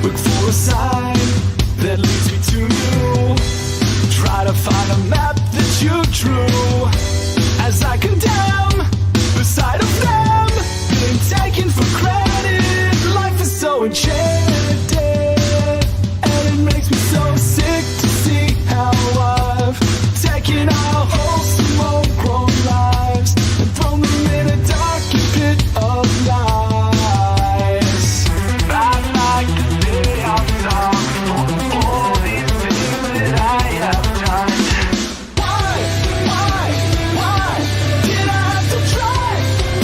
Look for a sign that leads me to you. Try to find a map that you drew. As I condemn the sight of them being taken for granted. Life is so enchanted, and it makes me so sick to see how I've taken our wholesome homegrown lives and thrown them in a dark pit of lies. I'd like to say I'm sorry for all these things that I have done. Why did I have to try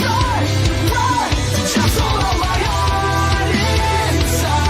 to just hold on my heart inside?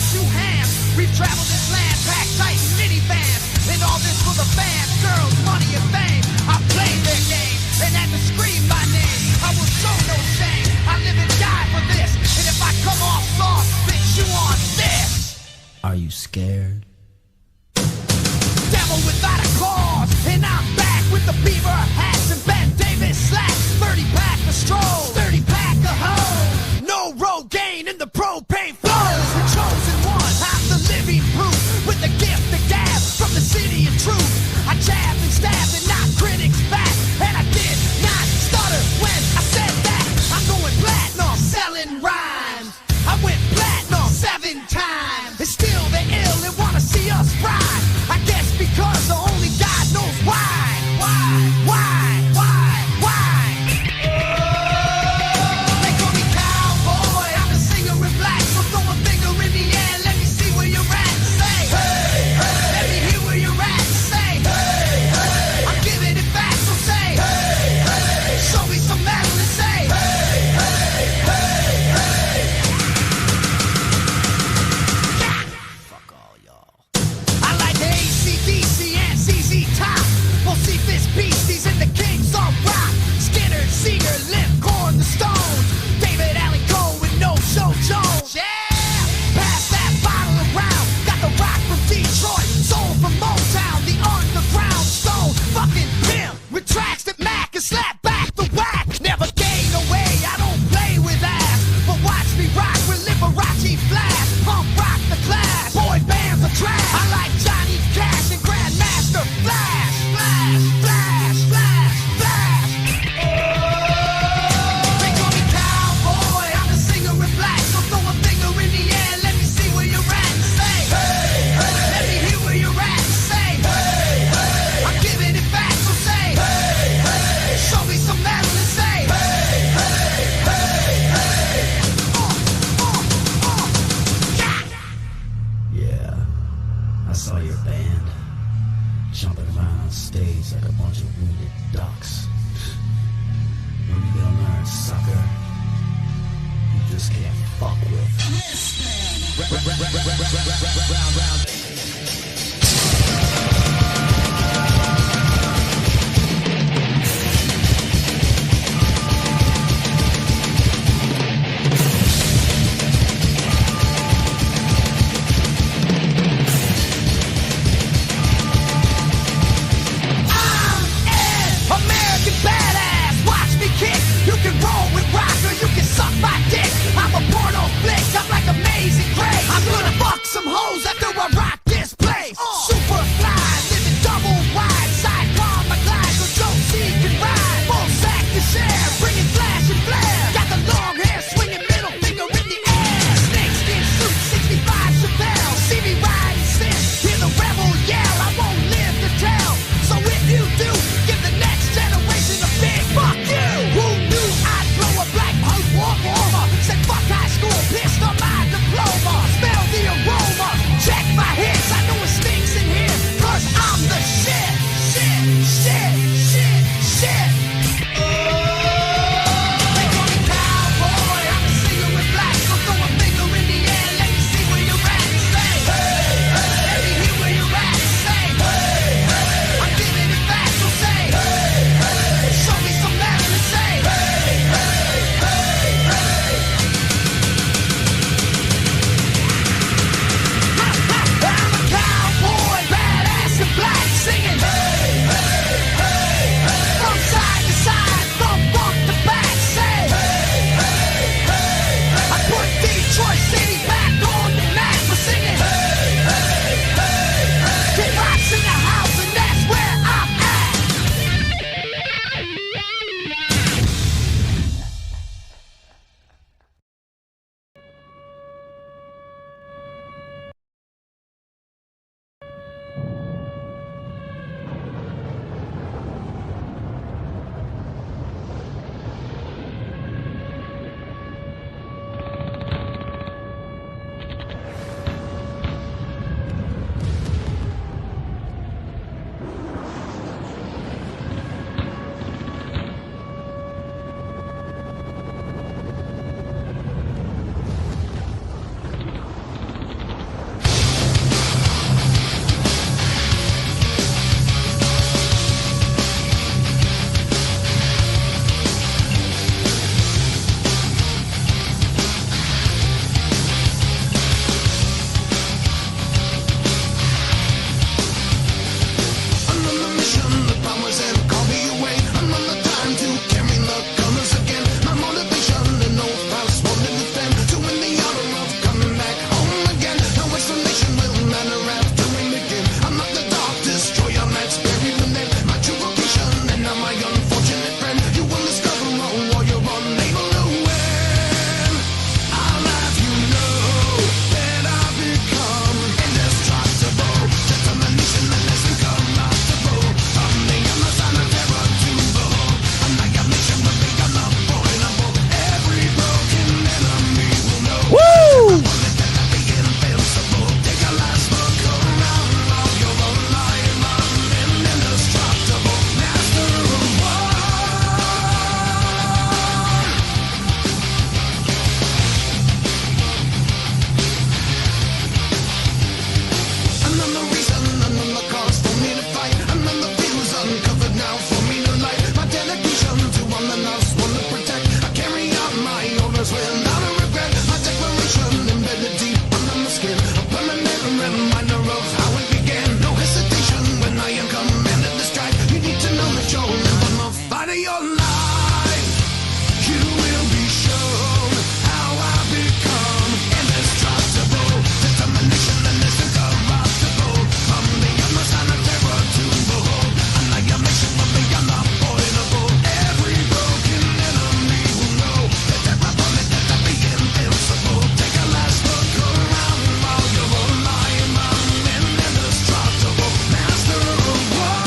two hands. We've traveled this land, packed tight in minivans. And all this for the fans, girls, money and fame. I played their game and had to scream my name. I will show no shame. I live and die for this. And if I come off soft, then you on this. Are you scared? Devil without a cause, and I'm back with the beaver hats and Ben Davis slacks. 30-pack of stroll, 30-pack of hoe. No Rogaine in the propane flows. The chosen one, I'm the living proof with the gift of gab from the city of truth. I jab and stab and knock critics back, and I did not stutter when I said that. I'm going platinum, selling rhymes. I went platinum 7 times. And still they're ill and wanna see us ride. I guess because only God knows why. They call me cowboy, I'm a singer in black. So throw a finger in the air, let me see where you're at. Say, hey, hey. Let me hear where you're at. Say, hey, hey. I'm giving it back, so say, hey, hey. Show me some metal and say, hey, hey, hey, hey. Yeah. Fuck all y'all. I like the AC/DC and ZZ Top. Josephus Beasties and the Kings on rock. Skinner, Seeger, Limp, Corn, the Stones. David Allen Cole with No Show Jones. Yeah! Pass that bottle around. Got the rock from Detroit. Soul from Motown. The underground stone. Fucking pimp. Retracts that Mac and slap back the whack. Never gain away. I don't play with ass. But watch me rock with Liberace Flash. Pump rock the class. Boy bands are trash. I like Johnny Cash and Grandmaster Flash. Flash, flash, flash, flash. They call me cowboy, I'm a singer in black. So throw a finger in the air, let me see where you're at. Say, hey, hey. Let me hear where you're at. Say, hey, hey. I'm giving it back, so say, hey, hey. Show me some metal and say, hey, hey, hey, hey. Yeah, I saw your band jumping around on stage like a bunch of wounded ducks. When you gonna learn, sucker? You just can't fuck with. American badass, watch me kick. You can roll with rock or you can suck my dick. I'm a porno flick, I'm like Amazing Grace. I'm gonna fuck some hoes after I rock this place. Super fly, living double wide. Sidecar my glide so Josie can ride. Full sack to share, bringing flash and flare. Got the long hair, swinging middle finger in the air. Snakeskin suit, 65 Chappelle. See me riding sin, hear the rebel yell. I won't live to tell. So if you do, give the next generation a big fuck you. Who knew I'd blow a black punk warmer? Said fuck high school, pissed on my without a regret. My declaration embedded deep under my skin. A permanent reminder of how it began. No hesitation when I am commanded to strike. You need to know that you're living the fight of your life. You will be shown how I become indestructible. Determination and this incorruptible. From the other side of terror to behold. Annihilation will be unavoidable. Every broken enemy will know that they're upon it, that they'll be invincible. Take a last look around while you're alive. I'm an indestructible master of war.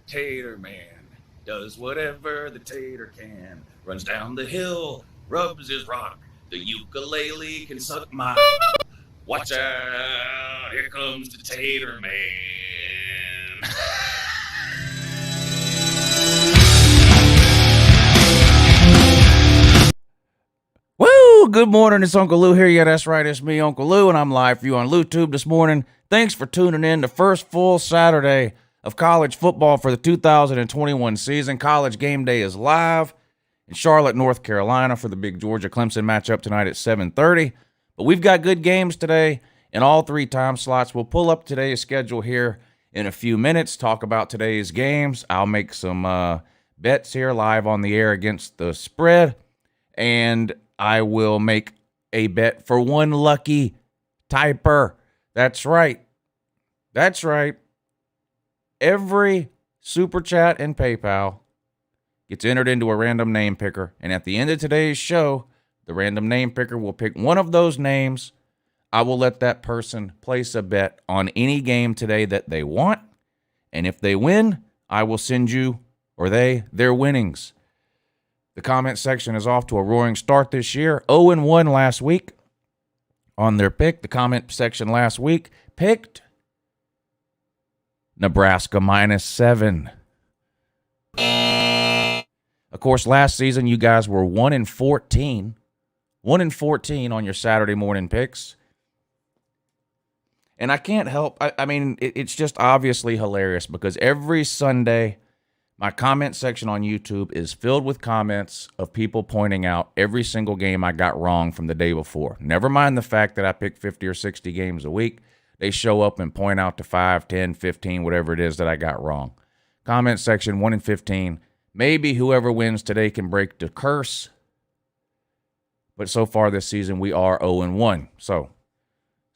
Tater man, does whatever the tater can. Runs down the hill, rubs his rock. The ukulele can suck my. Watch out, here comes the tater man. Woo! Good morning, it's Uncle Lou here. Yeah, that's right, it's me, Uncle Lou, and I'm live for you on LouTube this morning. Thanks for tuning in. The first full Saturday of college football for the 2021 season. College Game Day is live in Charlotte, North Carolina for the big Georgia-Clemson matchup tonight at 7:30. But we've got good games today in all three time slots. We'll pull up today's schedule here in a few minutes, talk about today's games. I'll make some bets here live on the air against the spread, and I will make a bet for one lucky typer. That's right. That's right. Every Super Chat and PayPal gets entered into a random name picker. And at the end of today's show, the random name picker will pick one of those names. I will let that person place a bet on any game today that they want. And if they win, I will send you, or their winnings. The comment section is off to a roaring start this year. 0-1 last week on their pick. The comment section last week picked Nebraska -7. Of course, last season you guys were 1-14. 1-14 on your Saturday morning picks. And I can't help, I mean, it's just obviously hilarious because every Sunday my comment section on YouTube is filled with comments of people pointing out every single game I got wrong from the day before. Never mind the fact that I pick 50 or 60 games a week. They show up and point out to 5, 10, 15, whatever it is that I got wrong. Comment section 1-15. Maybe whoever wins today can break the curse. But so far this season, we are 0-1. So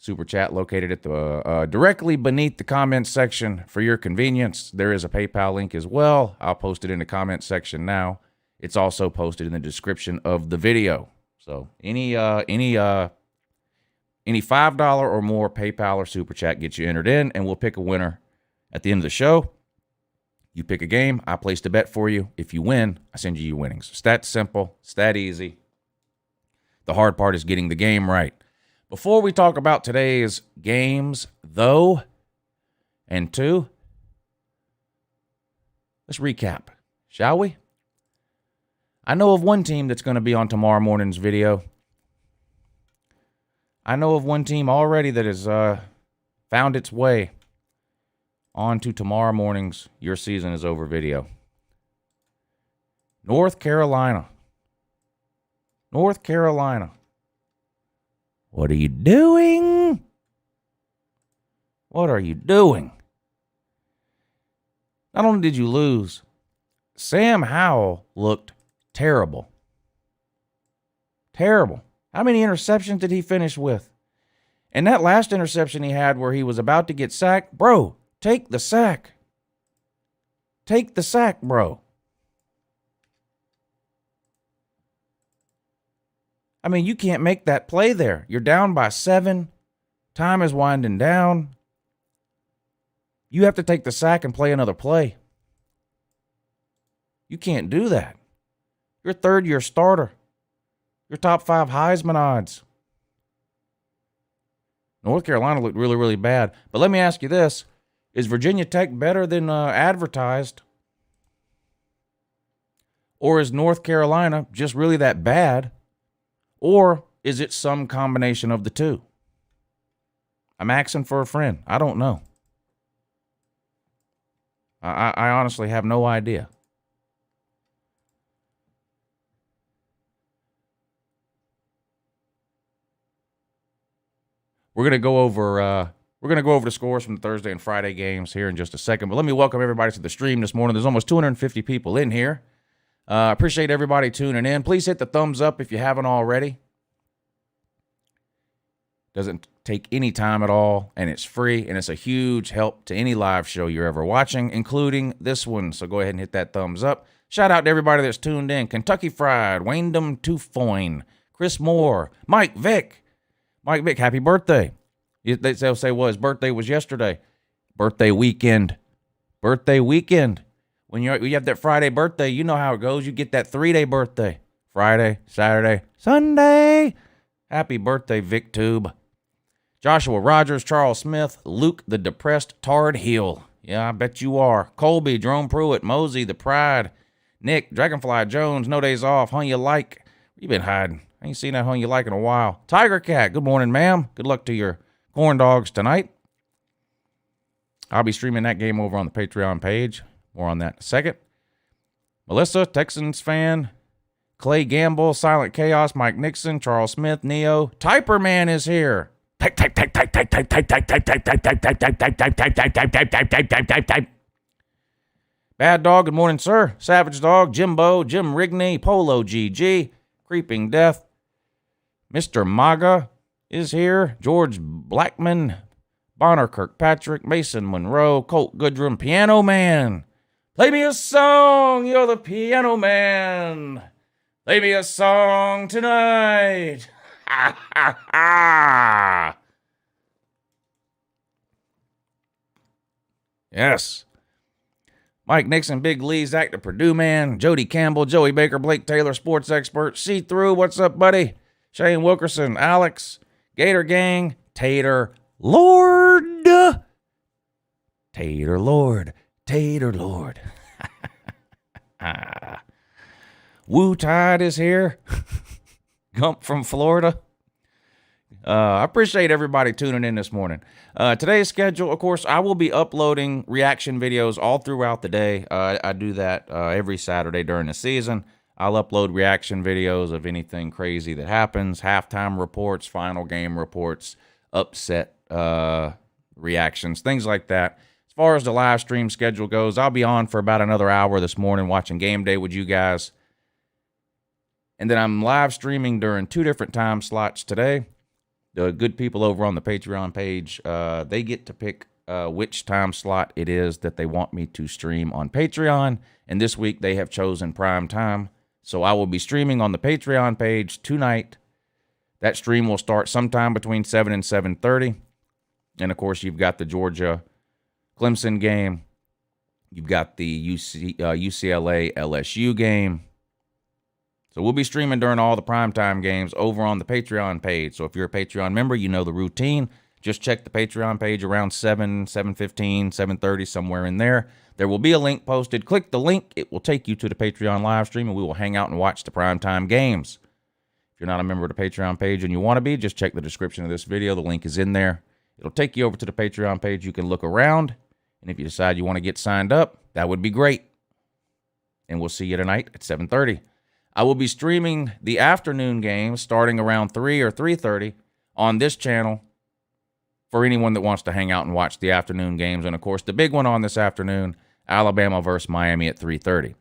Super chat located at the directly beneath the comments section for your convenience. There is a PayPal link as well. I'll post it in the comments section now. It's also posted in the description of the video. So any $5 or more PayPal or Super Chat gets you entered in, and we'll pick a winner at the end of the show. You pick a game, I placed a bet for you. If you win, I send you your winnings. It's that simple. It's that easy. The hard part is getting the game right. Before we talk about today's games, though, and two, let's recap, shall we? I know of one team that's going to be on tomorrow morning's video. I know of one team already that has found its way onto tomorrow morning's Your Season is Over video. North Carolina. North Carolina. What are you doing? What are you doing? Not only did you lose, Sam Howell looked terrible. Terrible. How many interceptions did he finish with? And that last interception he had where he was about to get sacked, bro, take the sack. Take the sack, bro. I mean, you can't make that play there. You're down by 7. Time is winding down. You have to take the sack and play another play. You can't do that. You're a third-year starter. You're top 5 Heisman odds. North Carolina looked really, really bad. But let me ask you this. Is Virginia Tech better than advertised? Or is North Carolina just really that bad? Or is it some combination of the two? I'm asking for a friend. I don't know. I honestly have no idea. We're gonna go over the scores from the Thursday and Friday games here in just a second. But let me welcome everybody to the stream this morning. There's almost 250 people in here. Appreciate everybody tuning in. Please hit the thumbs up if you haven't already. Doesn't take any time at all, and it's free, and it's a huge help to any live show you're ever watching, including this one. So go ahead and hit that thumbs up. Shout out to everybody that's tuned in. Kentucky Fried, Wyndham Tufoyne, Chris Moore, Mike Vick. Mike Vick, happy birthday. They'll say, well, his birthday was yesterday. Birthday weekend. Birthday weekend. When you have that Friday birthday, you know how it goes. You get that 3-day birthday. Friday, Saturday, Sunday. Happy birthday, Vic Tube. Joshua Rogers, Charles Smith, Luke the Depressed Tard Heel. Yeah, I bet you are. Colby, Jerome Pruitt, Mosey, The Pride, Nick, Dragonfly Jones, No Days Off, Huh You Like. Where you been hiding? I ain't seen that Huh You Like in a while. Tiger Cat, good morning, ma'am. Good luck to your corn dogs tonight. I'll be streaming that game over on the Patreon page. More on that in a second. Melissa, Texans fan. Clay Gamble, Silent Chaos, Mike Nixon, Charles Smith, Neo. Typer Man is here. Type. Bad Dog, good morning, sir. Savage Dog, Jimbo, Jim Rigney, Polo GG, Creeping Death. Mr. Maga is here. George Blackman, Bonner Kirkpatrick, Mason Monroe, Colt Goodrum, Piano Man. Play me a song, you're the piano man. Play me a song tonight. Ha, ha, ha. Yes. Mike Nixon, Big Lee, Zach the Purdue Man, Jody Campbell, Joey Baker, Blake Taylor, Sports Expert, See Through, what's up, buddy? Shane Wilkerson, Alex, Gator Gang, Tater Lord. Tater Lord. Tater Lord. Woo Tide is here. Gump from Florida. I appreciate everybody tuning in this morning. Today's schedule, of course, I will be uploading reaction videos all throughout the day. I do that every Saturday during the season. I'll upload reaction videos of anything crazy that happens, halftime reports, final game reports, upset reactions, things like that. As far as the live stream schedule goes, I'll be on for about another hour this morning watching Game Day with you guys. And then I'm live streaming during 2 different time slots today. the good people over on the Patreon page, they get to pick which time slot it is that they want me to stream on Patreon. And this week they have chosen prime time. So I will be streaming on the Patreon page tonight. That stream will start sometime between 7 and 7:30. And, of course, you've got the Georgia-Clemson game. You've got the UCLA-LSU game. So we'll be streaming during all the primetime games over on the Patreon page. So if you're a Patreon member, you know the routine. Just check the Patreon page around 7, 7:15, 7:30, somewhere in there. There will be a link posted. Click the link. It will take you to the Patreon live stream, and we will hang out and watch the primetime games. If you're not a member of the Patreon page and you want to be, just check the description of this video. The link is in there. It'll take you over to the Patreon page. You can look around, and if you decide you want to get signed up, that would be great. And we'll see you tonight at 7:30. I will be streaming the afternoon games starting around 3 or 3:30 on this channel for anyone that wants to hang out and watch the afternoon games. And, of course, the big one on this afternoon, Alabama versus Miami at 3:30.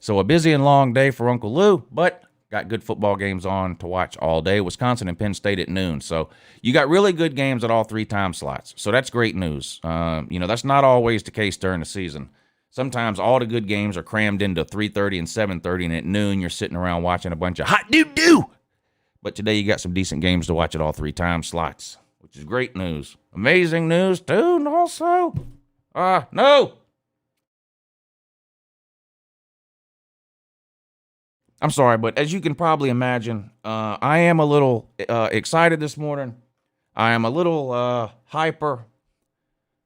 So a busy and long day for Uncle Lou, but got good football games on to watch all day. Wisconsin and Penn State at noon. So you got really good games at all three time slots. So that's great news. That's not always the case during the season. Sometimes all the good games are crammed into 3:30 and 7:30, and at noon you're sitting around watching a bunch of hot doo-doo. But today you got some decent games to watch at all three time slots, which is great news. Amazing news, too, and also, no. I'm sorry, but as you can probably imagine, I am a little excited this morning. I am a little hyper.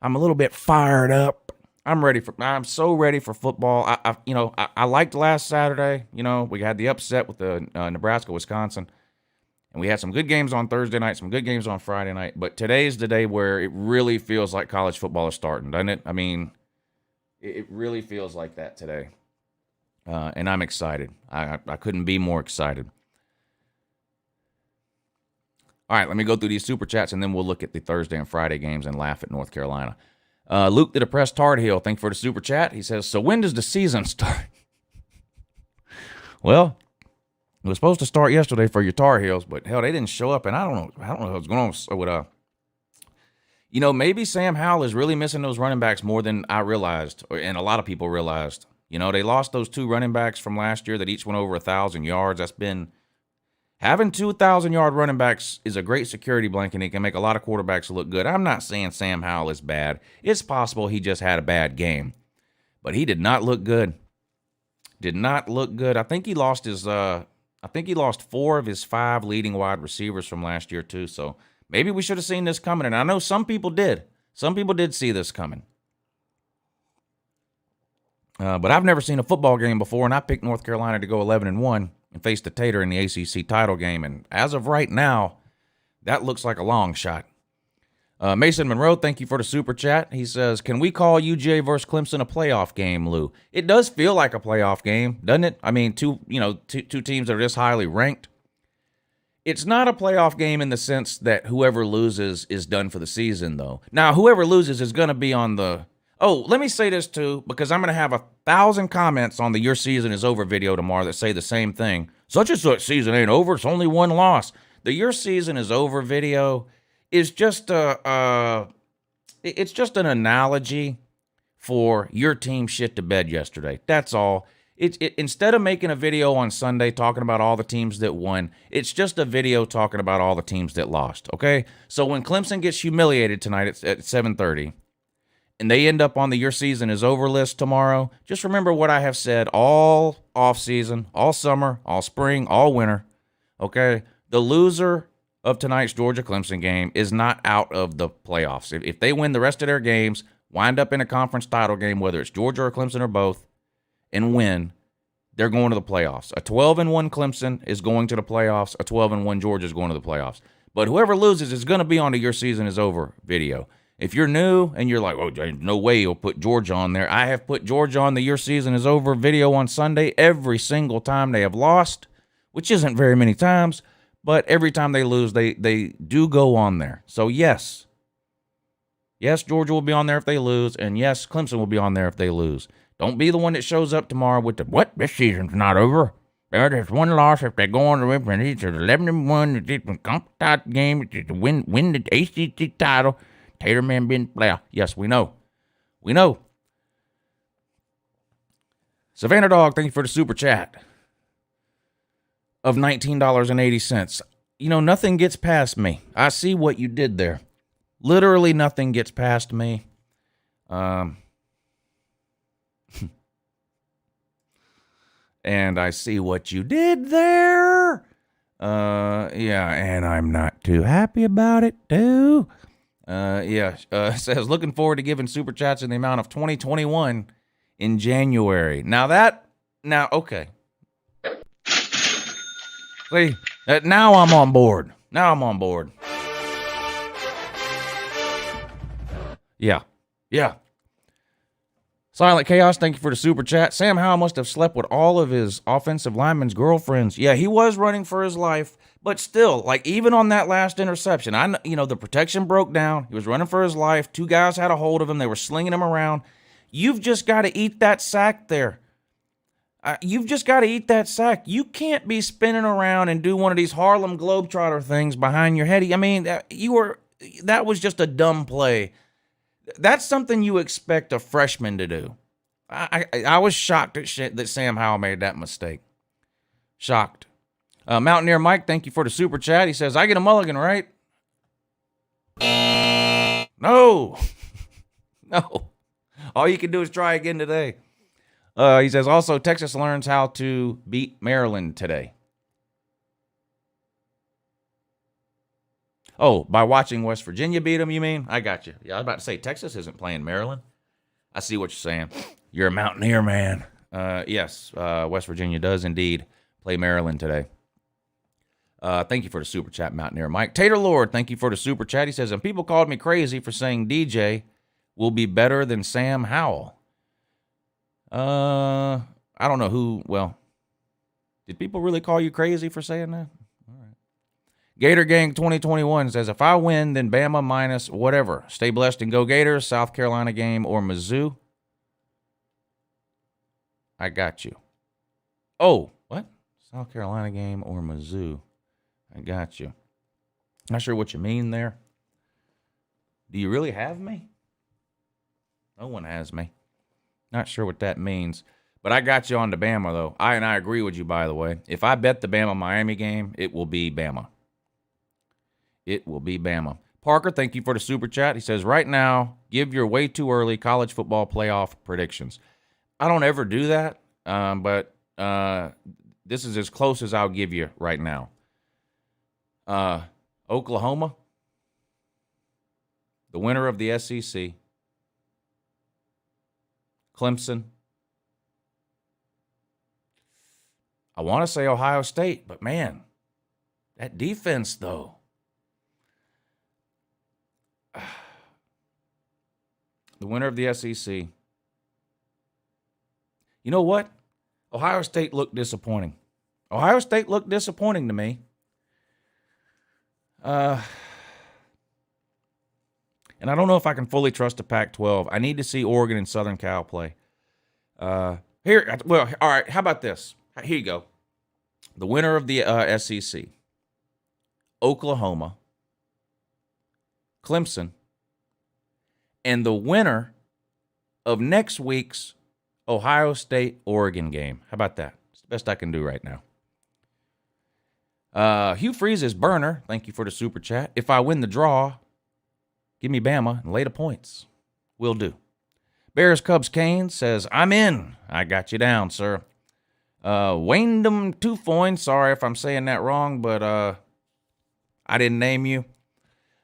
I'm a little bit fired up. I'm so ready for football. I liked last Saturday. We had the upset with the Nebraska-Wisconsin. And we had some good games on Thursday night, some good games on Friday night. But today is the day where it really feels like college football is starting, doesn't it? I mean, it really feels like that today. And I'm excited. I couldn't be more excited. All right, let me go through these super chats, and then we'll look at the Thursday and Friday games and laugh at North Carolina. Luke the Depressed Tard Heel, thank you for the super chat. He says, so when does the season start? Well, it was supposed to start yesterday for your Tar Heels, but hell, they didn't show up, and I don't know what's going on with maybe Sam Howell is really missing those running backs more than I realized, and a lot of people realized. They lost those two running backs from last year that each went over 1,000 yards. Having 2,000-yard running backs is a great security blanket, and it can make a lot of quarterbacks look good. I'm not saying Sam Howell is bad. It's possible he just had a bad game, but he did not look good. Did not look good. I think he lost 4 of his 5 leading wide receivers from last year too. So maybe we should have seen this coming, and I know some people did. Some people did see this coming. But I've never seen a football game before, and I picked North Carolina to go 11-1 and face the Tater in the ACC title game. And as of right now, that looks like a long shot. Mason Monroe, thank you for the super chat. He says, can we call UGA versus Clemson a playoff game, Lou? It does feel like a playoff game, doesn't it? I mean, two teams that are this highly ranked. It's not a playoff game in the sense that whoever loses is done for the season, though. Now, whoever loses is going to be on the... Oh, let me say this, too, because I'm going to have 1,000 comments on the Your Season is Over video tomorrow that say the same thing. Such and such season ain't over. It's only one loss. The Your Season is Over video is just it's just an analogy for your team shit to bed yesterday. That's all. Instead of making a video on Sunday talking about all the teams that won, it's just a video talking about all the teams that lost, okay? So when Clemson gets humiliated tonight at 7:30, and they end up on the Your Season is Over list tomorrow, just remember what I have said all offseason, all summer, all spring, all winter, okay? The loser of tonight's Georgia-Clemson game is not out of the playoffs. If they win the rest of their games, wind up in a conference title game, whether it's Georgia or Clemson or both, and win, they're going to the playoffs. A 12-1 Clemson is going to the playoffs. A 12-1 Georgia is going to the playoffs. But whoever loses is going to be on the Your Season is Over video. If you're new and you're like, oh, no way you'll put Georgia on there, I have put Georgia on the Your Season is Over video on Sunday every single time they have lost, which isn't very many times, but every time they lose, they do go on there. So, yes, Georgia will be on there if they lose, and yes, Clemson will be on there if they lose. Don't be the one that shows up tomorrow with the, what, this season's not over? There's one loss if they go on the river, and it's 11-1. It's a comp game to win the ACC title. Taterman been player. Yes, we know. We know. Savannah Dog, thank you for the super chat of $19.80. You know, nothing gets past me. I see what you did there. Literally nothing gets past me. And I see what you did there. Yeah, and I'm not too happy about it, too. It says, looking forward to giving super chats in the amount of 2021 in January. Okay. See, now I'm on board. Yeah. Silent Chaos, thank you for the super chat. Sam Howell must have slept with all of his offensive linemen's girlfriends. Yeah, he was running for his life, but still, like, even on that last interception, the protection broke down. He was running for his life. Two guys had a hold of him. They were slinging him around. You've just got to eat that sack there. You can't be spinning around and do one of these Harlem Globetrotter things behind your head. I mean, that was just a dumb play. That's something you expect a freshman to do. I was shocked that Sam Howell made that mistake. Shocked. Mountaineer Mike, thank you for the super chat. He says, I get a mulligan, right? No. All you can do is try again today. He says, also, Texas learns how to beat Maryland today. Oh, by watching West Virginia beat them, you mean? I got you. Yeah, I was about to say, Texas isn't playing Maryland. I see what you're saying. You're a Mountaineer, man. Yes, West Virginia does indeed play Maryland today. Thank you for the super chat, Mountaineer Mike. Tater Lord, thank you for the super chat. He says, and people called me crazy for saying DJ will be better than Sam Howell. I don't know who, well, did people really call you crazy for saying that? All right. Gator Gang 2021 says, if I win, then Bama minus whatever. Stay blessed and go Gators, South Carolina game or Mizzou. I got you. Oh, what? South Carolina game or Mizzou. I got you. Not sure what you mean there. Do you really have me? No one has me. Not sure what that means. But I got you on the Bama, though. I agree with you, by the way. If I bet the Bama-Miami game, it will be Bama. It will be Bama. Parker, thank you for the super chat. He says, right now, give your way too early college football playoff predictions. I don't ever do that, but this is as close as I'll give you right now. Oklahoma, the winner of the SEC. Clemson. I want to say Ohio State, but man, that defense, though. The winner of the SEC. You know what? Ohio State looked disappointing. Ohio State looked disappointing to me. And I don't know if I can fully trust the Pac-12. I need to see Oregon and Southern Cal play. All right, how about this? Here you go. The winner of the SEC, Oklahoma, Clemson, and the winner of next week's Ohio State-Oregon game. How about that? It's the best I can do right now. Hugh Freeze's burner, thank you for the super chat. If I win the draw, give me Bama and lay the points. Will do. Bears Cubs Kane says, I'm in. I got you down, sir. Wyndham Tufoin, sorry if I'm saying that wrong, but I didn't name you.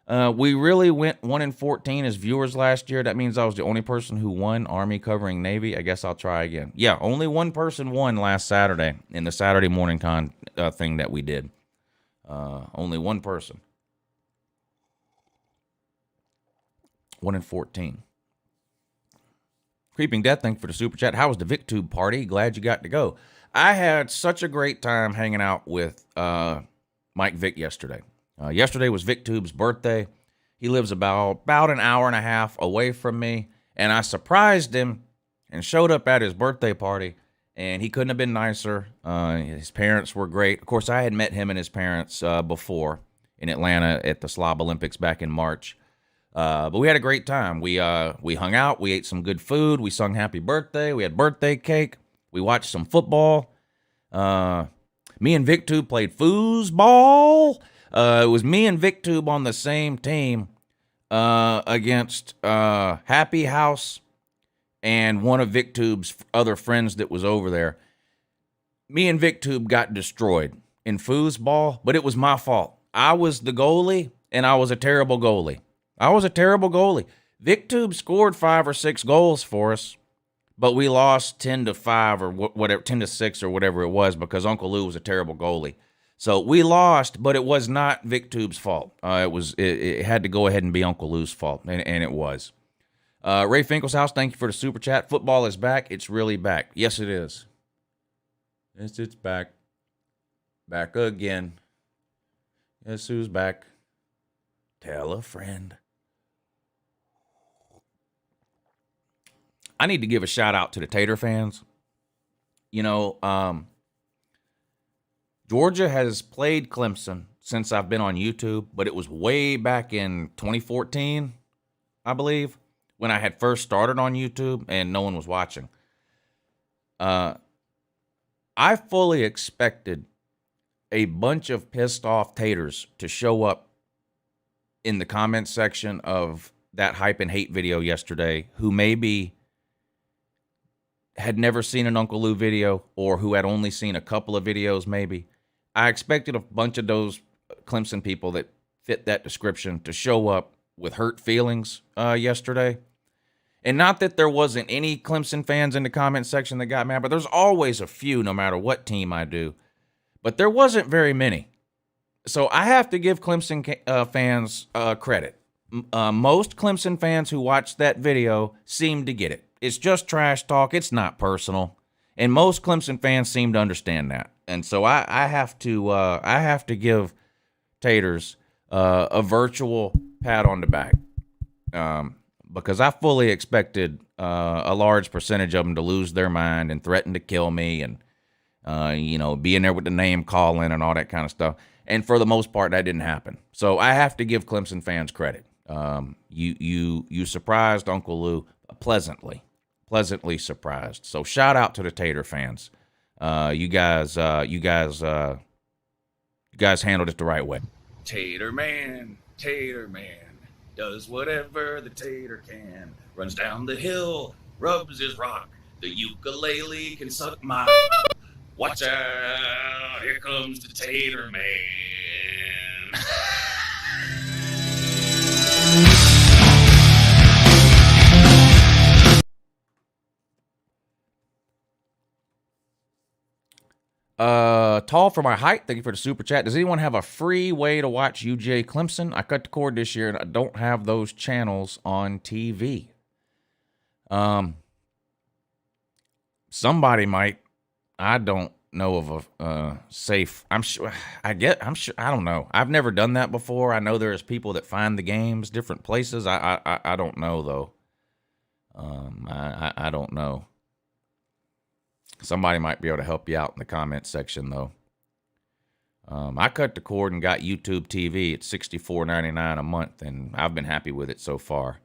We really went 1-14 as viewers last year. That means I was the only person who won Army covering Navy. I guess I'll try again. Yeah, only one person won last Saturday in the Saturday morning thing that we did. Only one person. 1-14. Creeping Death, thank you for the super chat. How was the VicTube party? Glad you got to go. I had such a great time hanging out with Mike Vick yesterday. Yesterday was VicTube's birthday. He lives about an hour and a half away from me, and I surprised him and showed up at his birthday party, and he couldn't have been nicer. His parents were great. Of course, I had met him and his parents before in Atlanta at the Slob Olympics back in March. But we had a great time. We hung out. We ate some good food. We sung happy birthday. We had birthday cake. We watched some football. Me and VicTube played foosball. It was me and VicTube on the same team against Happy House and one of VicTube's other friends that was over there. Me and VicTube got destroyed in foosball, but it was my fault. I was the goalie, and I was a terrible goalie. VicTube scored 5 or 6 goals for us, but we lost 10-5 or whatever, 10-6 or whatever it was, because Uncle Lou was a terrible goalie. So we lost, but it was not VicTube's fault. It had to go ahead and be Uncle Lou's fault, and it was. Ray Finkel's thank you for the super chat. Football is back. It's really back. Yes, it is. Yes, it's back. Back again. Guess who's back? Tell a friend. I need to give a shout out to the Tater fans. You know, Georgia has played Clemson since I've been on YouTube, but it was way back in 2014, I believe, when I had first started on YouTube and no one was watching. I fully expected a bunch of pissed off taters to show up in the comments section of that hype and hate video yesterday, who maybe had never seen an Uncle Lou video or who had only seen a couple of videos maybe. I expected a bunch of those Clemson people that fit that description to show up with hurt feelings yesterday. And not that there wasn't any Clemson fans in the comment section that got mad, but there's always a few no matter what team I do. But there wasn't very many. So I have to give Clemson fans credit. Most Clemson fans who watched that video seemed to get it. It's just trash talk. It's not personal. And most Clemson fans seem to understand that. And so I have to give Taters a virtual pat on the back. Because I fully expected a large percentage of them to lose their mind and threaten to kill me and, be in there with the name calling and all that kind of stuff. And for the most part, that didn't happen. So I have to give Clemson fans credit. You surprised Uncle Lou pleasantly surprised. So shout out to the Tater fans. You guys handled it the right way. Tater man, does whatever the tater can. Runs down the hill, rubs his rock. The ukulele can suck my. Watch out, here comes the tater man. Tall for my height, thank you for the super chat. Does anyone have a free way to watch UJ Clemson? I cut the cord this year and I don't have those channels on TV. Somebody might. I don't know of a safe. I don't know. I've never done that before. I know there's people that find the games different places. I don't know though. I don't know. Somebody might be able to help you out in the comments section, though. I cut the cord and got YouTube TV at $64.99 a month, and I've been happy with it so far.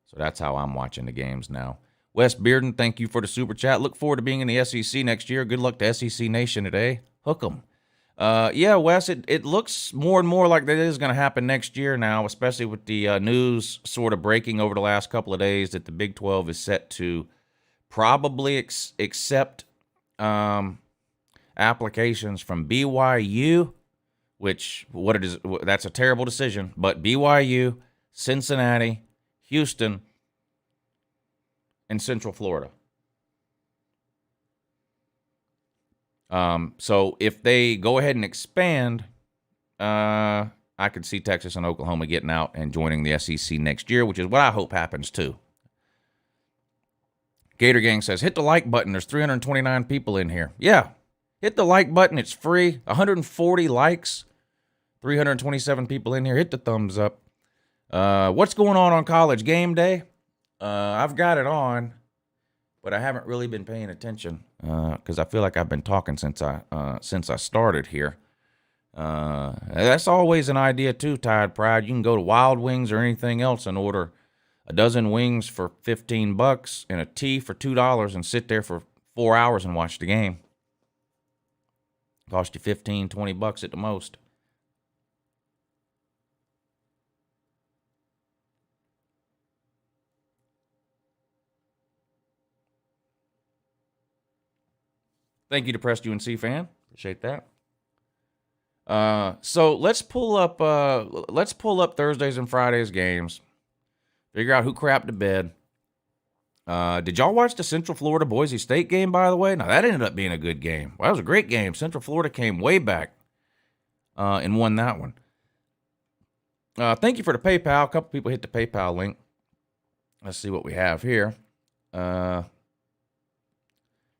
So that's how I'm watching the games now. Wes Bearden, thank you for the super chat. Look forward to being in the SEC next year. Good luck to SEC Nation today. Hook 'em. Yeah, Wes, it looks more and more like that is going to happen next year now, especially with the news sort of breaking over the last couple of days that the Big 12 is set to probably accept applications from BYU, which that's a terrible decision, but BYU, Cincinnati, Houston, and Central Florida. So if they go ahead and expand, I could see Texas and Oklahoma getting out and joining the SEC next year, which is what I hope happens too. Gator Gang says, hit the like button. There's 329 people in here. Yeah, hit the like button. It's free. 140 likes. 327 people in here. Hit the thumbs up. What's going on College Game Day? I've got it on. but I haven't really been paying attention because I feel like I've been talking since I started here. That's always an idea too, Tide Pride. You can go to Wild Wings or anything else and order a dozen wings for $15 and a tea for $2 and sit there for 4 hours and watch the game. Cost you $15-20 at the most. Thank you, Depressed UNC fan. Appreciate that. So let's pull up Thursdays and Fridays games. Figure out who crapped the bed. Did y'all watch the Central Florida Boise State game, by the way? Now, that ended up being a good game. Well, that was a great game. Central Florida came way back and won that one. Thank you for the PayPal. A couple people hit the PayPal link. Let's see what we have here.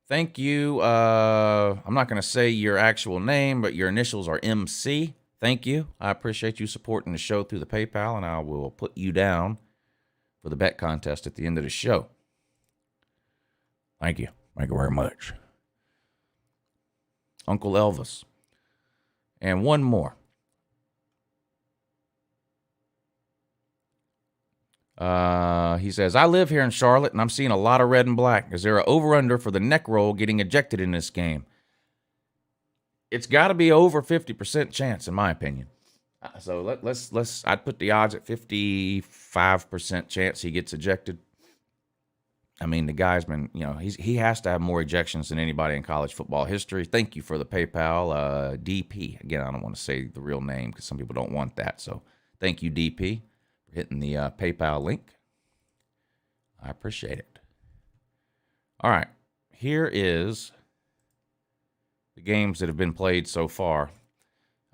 Thank you. I'm not going to say your actual name, but your initials are MC. Thank you. I appreciate you supporting the show through the PayPal, and I will put you down for the bet contest at the end of the show. Thank you. Thank you very much. Uncle Elvis. And one more. He says, I live here in Charlotte, and I'm seeing a lot of red and black. Is there an over-under for the neck roll getting ejected in this game? It's got to be over 50% chance, in my opinion. So let's. I'd put the odds at 55% chance he gets ejected. I mean, the guy's been, he has to have more ejections than anybody in college football history. Thank you for the PayPal, DP. Again, I don't want to say the real name because some people don't want that. So thank you, DP, for hitting the PayPal link. I appreciate it. All right, here is the games that have been played so far.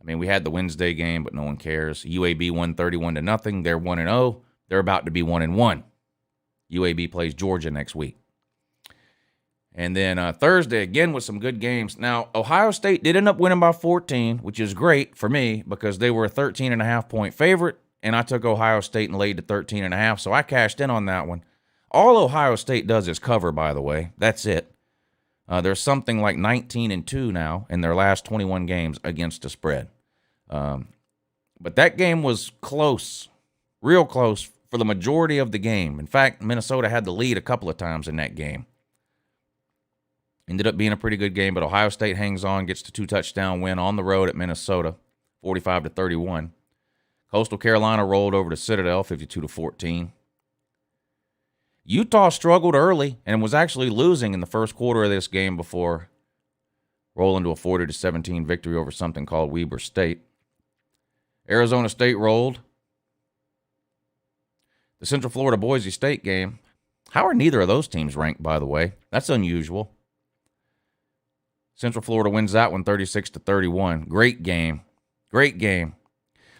I mean, we had the Wednesday game, but no one cares. UAB won 31-0. They're 1-0. They're about to be 1-1. UAB plays Georgia next week. And then Thursday, again, with some good games. Now, Ohio State did end up winning by 14, which is great for me because they were a 13.5-point favorite, and I took Ohio State and laid to 13.5, so I cashed in on that one. All Ohio State does is cover, by the way. That's it. There's something like 19-2 now in their last 21 games against the spread. But that game was close, real close for the majority of the game. In fact, Minnesota had the lead a couple of times in that game. Ended up being a pretty good game, but Ohio State hangs on, gets the 2-touchdown win on the road at Minnesota, 45-31. Coastal Carolina rolled over to Citadel, 52-14. Utah struggled early and was actually losing in the first quarter of this game before rolling to a 40-17 victory over something called Weber State. Arizona State rolled. The Central Florida Boise State game. How are neither of those teams ranked, by the way? That's unusual. Central Florida wins that one 36-31. Great game. Great game.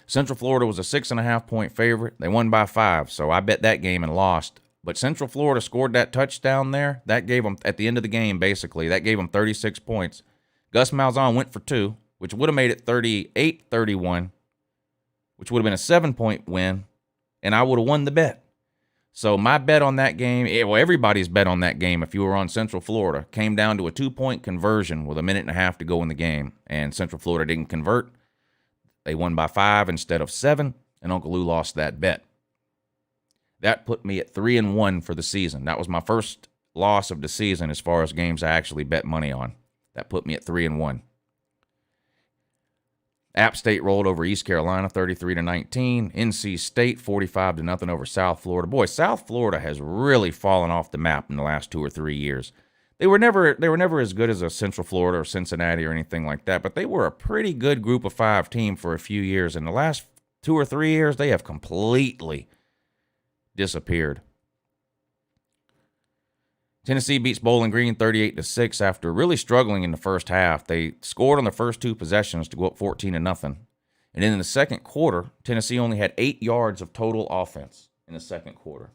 Central Florida was a 6.5-point favorite. They won by 5, so I bet that game and lost. But Central Florida scored that touchdown there. That gave them, at the end of the game, basically, that gave them 36 points. Gus Malzahn went for 2, which would have made it 38-31, which would have been a 7-point win, and I would have won the bet. So my bet on that game, well, everybody's bet on that game if you were on Central Florida, came down to a 2-point conversion with a minute and a half to go in the game, and Central Florida didn't convert. They won by 5 instead of 7, and Uncle Lou lost that bet. That put me at 3-1 for the season. That was my first loss of the season as far as games I actually bet money on. That put me at 3-1. App State rolled over East Carolina 33-19. NC State 45-0 over South Florida. Boy, South Florida has really fallen off the map in the last 2 or 3 years. They were never as good as a Central Florida or Cincinnati or anything like that, but they were a pretty good group of 5 team for a few years. In the last 2 or 3 years, they have completely disappeared. Tennessee beats Bowling Green 38-6 after really struggling in the first half. They scored on the first 2 possessions to go up 14-0. And then in the second quarter, Tennessee only had 8 yards of total offense in the second quarter.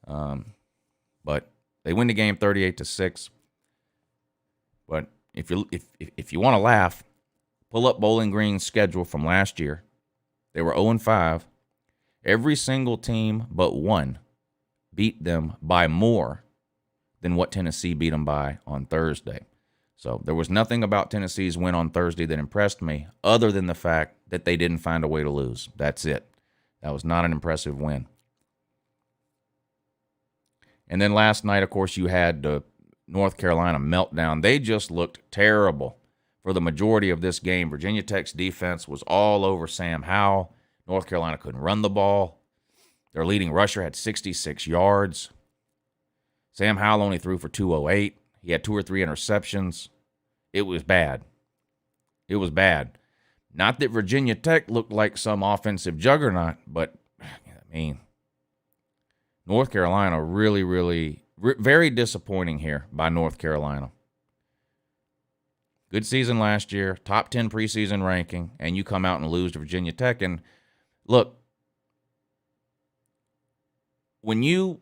But they win the game 38-6. But if you want to laugh, pull up Bowling Green's schedule from last year. They were 0-5. Every single team but one beat them by more than what Tennessee beat them by on Thursday. So there was nothing about Tennessee's win on Thursday that impressed me other than the fact that they didn't find a way to lose. That's it. That was not an impressive win. And then last night, of course, you had the North Carolina meltdown. They just looked terrible for the majority of this game. Virginia Tech's defense was all over Sam Howell. North Carolina couldn't run the ball. Their leading rusher had 66 yards. Sam Howell only threw for 208. He had 2 or 3 interceptions. It was bad. It was bad. Not that Virginia Tech looked like some offensive juggernaut, but, I mean, North Carolina really, very disappointing here by North Carolina. Good season last year, top 10 preseason ranking, and you come out and lose to Virginia Tech. And look, when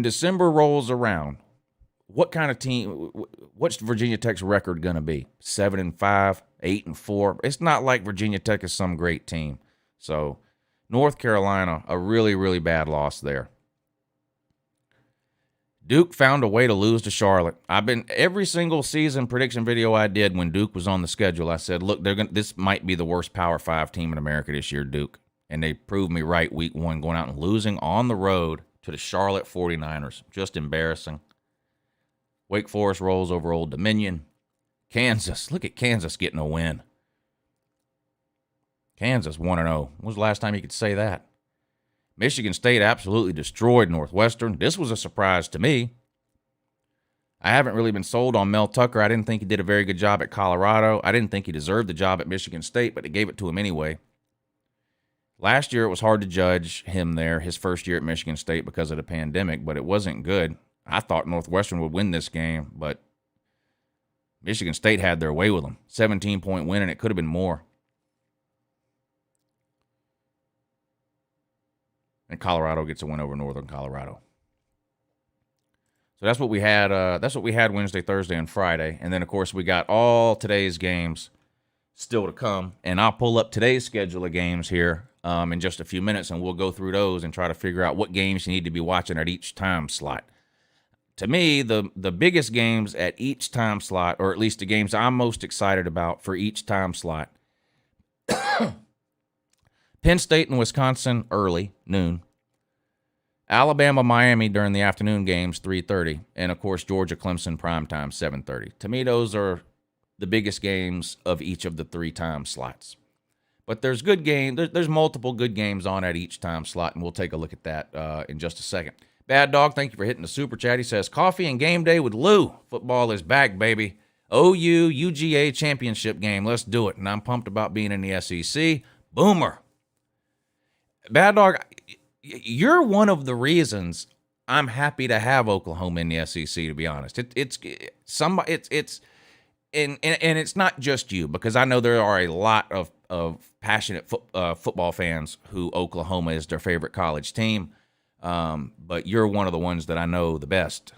December rolls around, what kind of team? What's Virginia Tech's record going to be? 7-5, 8-4. It's not like Virginia Tech is some great team. So North Carolina, a really bad loss there. Duke found a way to lose to Charlotte. Every single season prediction video I did when Duke was on the schedule, I said, look, this might be the worst Power 5 team in America this year, Duke. And they proved me right week 1, going out and losing on the road to the Charlotte 49ers. Just embarrassing. Wake Forest rolls over Old Dominion. Kansas, look at Kansas getting a win. Kansas 1-0. When was the last time you could say that? Michigan State absolutely destroyed Northwestern. This was a surprise to me. I haven't really been sold on Mel Tucker. I didn't think he did a very good job at Colorado. I didn't think he deserved the job at Michigan State, but they gave it to him anyway. Last year, it was hard to judge him there, his first year at Michigan State because of the pandemic, but it wasn't good. I thought Northwestern would win this game, but Michigan State had their way with them. 17-point win, and it could have been more. And Colorado gets a win over Northern Colorado. So that's what we had. That's what we had Wednesday, Thursday, and Friday. And then, of course, we got all today's games still to come. And I'll pull up today's schedule of games here in just a few minutes, and we'll go through those and try to figure out what games you need to be watching at each time slot. To me, the biggest games at each time slot, or at least the games I'm most excited about for each time slot, Penn State and Wisconsin early, noon. Alabama, Miami during the afternoon games, 3:30. And, of course, Georgia, Clemson, primetime, 7:30. To me, those are the biggest games of each of the 3 time slots. But there's good games. There's multiple good games on at each time slot, and we'll take a look at that in just a second. Bad Dog, thank you for hitting the super chat. He says, coffee and game day with Lou. Football is back, baby. OU, UGA championship game. Let's do it. And I'm pumped about being in the SEC. Boomer. Bad Dog, you're one of the reasons I'm happy to have Oklahoma in the SEC, to be honest. It's not just you, because I know there are a lot of passionate football fans who Oklahoma is their favorite college team. But you're one of the ones that I know the best.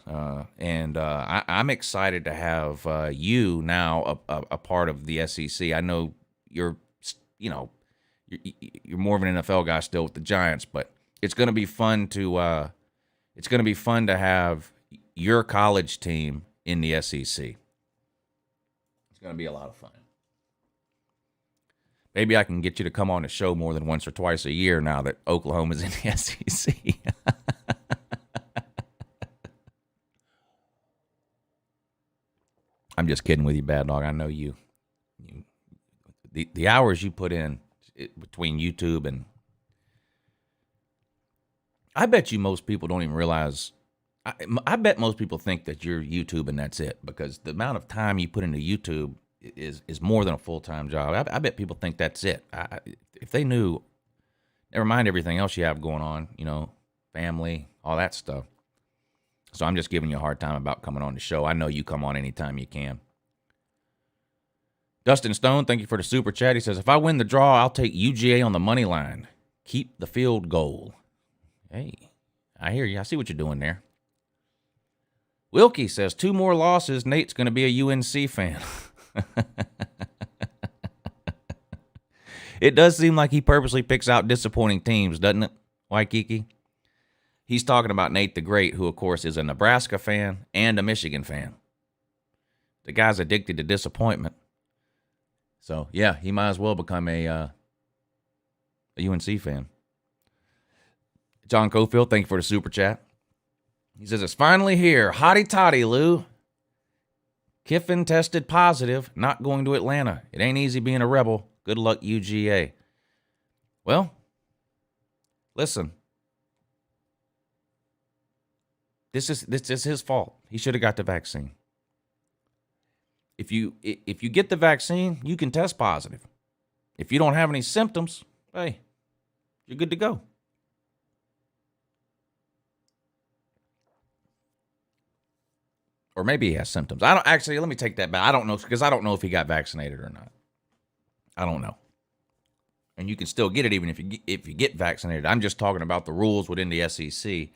And I'm excited to have you now a part of the SEC. I know you're more of an NFL guy still with the Giants, but it's going to be fun to have your college team in the SEC. It's going to be a lot of fun. Maybe I can get you to come on the show more than once or twice a year now that Oklahoma's in the SEC. I'm just kidding with you, Bad Dog. I know you the hours you put in between YouTube and I bet you most people don't even realize. I bet most people think that you're YouTube and that's it, because the amount of time you put into YouTube is more than a full-time job. I bet people think that's it. If they knew, never mind everything else you have going on, family, all that stuff. So I'm just giving you a hard time about coming on the show. I know you come on anytime you can. Dustin Stone, thank you for the super chat. He says, if I win the draw, I'll take UGA on the money line. Keep the field goal. Hey, I hear you. I see what you're doing there. Wilkie says, 2 more losses, Nate's going to be a UNC fan. It does seem like he purposely picks out disappointing teams, doesn't it, Waikiki? He's talking about Nate the Great, who, of course, is a Nebraska fan and a Michigan fan. The guy's addicted to disappointment. So, yeah, he might as well become a UNC fan. John Cofield, thank you for the super chat. He says, it's finally here. Hotty toddy, Lou. Kiffin tested positive, not going to Atlanta. It ain't easy being a rebel. Good luck, UGA. Well, listen. This is his fault. He should have got the vaccine. If you get the vaccine, you can test positive. If you don't have any symptoms, hey, you're good to go. Or maybe he has symptoms. I don't actually. Let me take that back. I don't know, because I don't know if he got vaccinated or not. I don't know. And you can still get it even if you get vaccinated. I'm just talking about the rules within the SEC.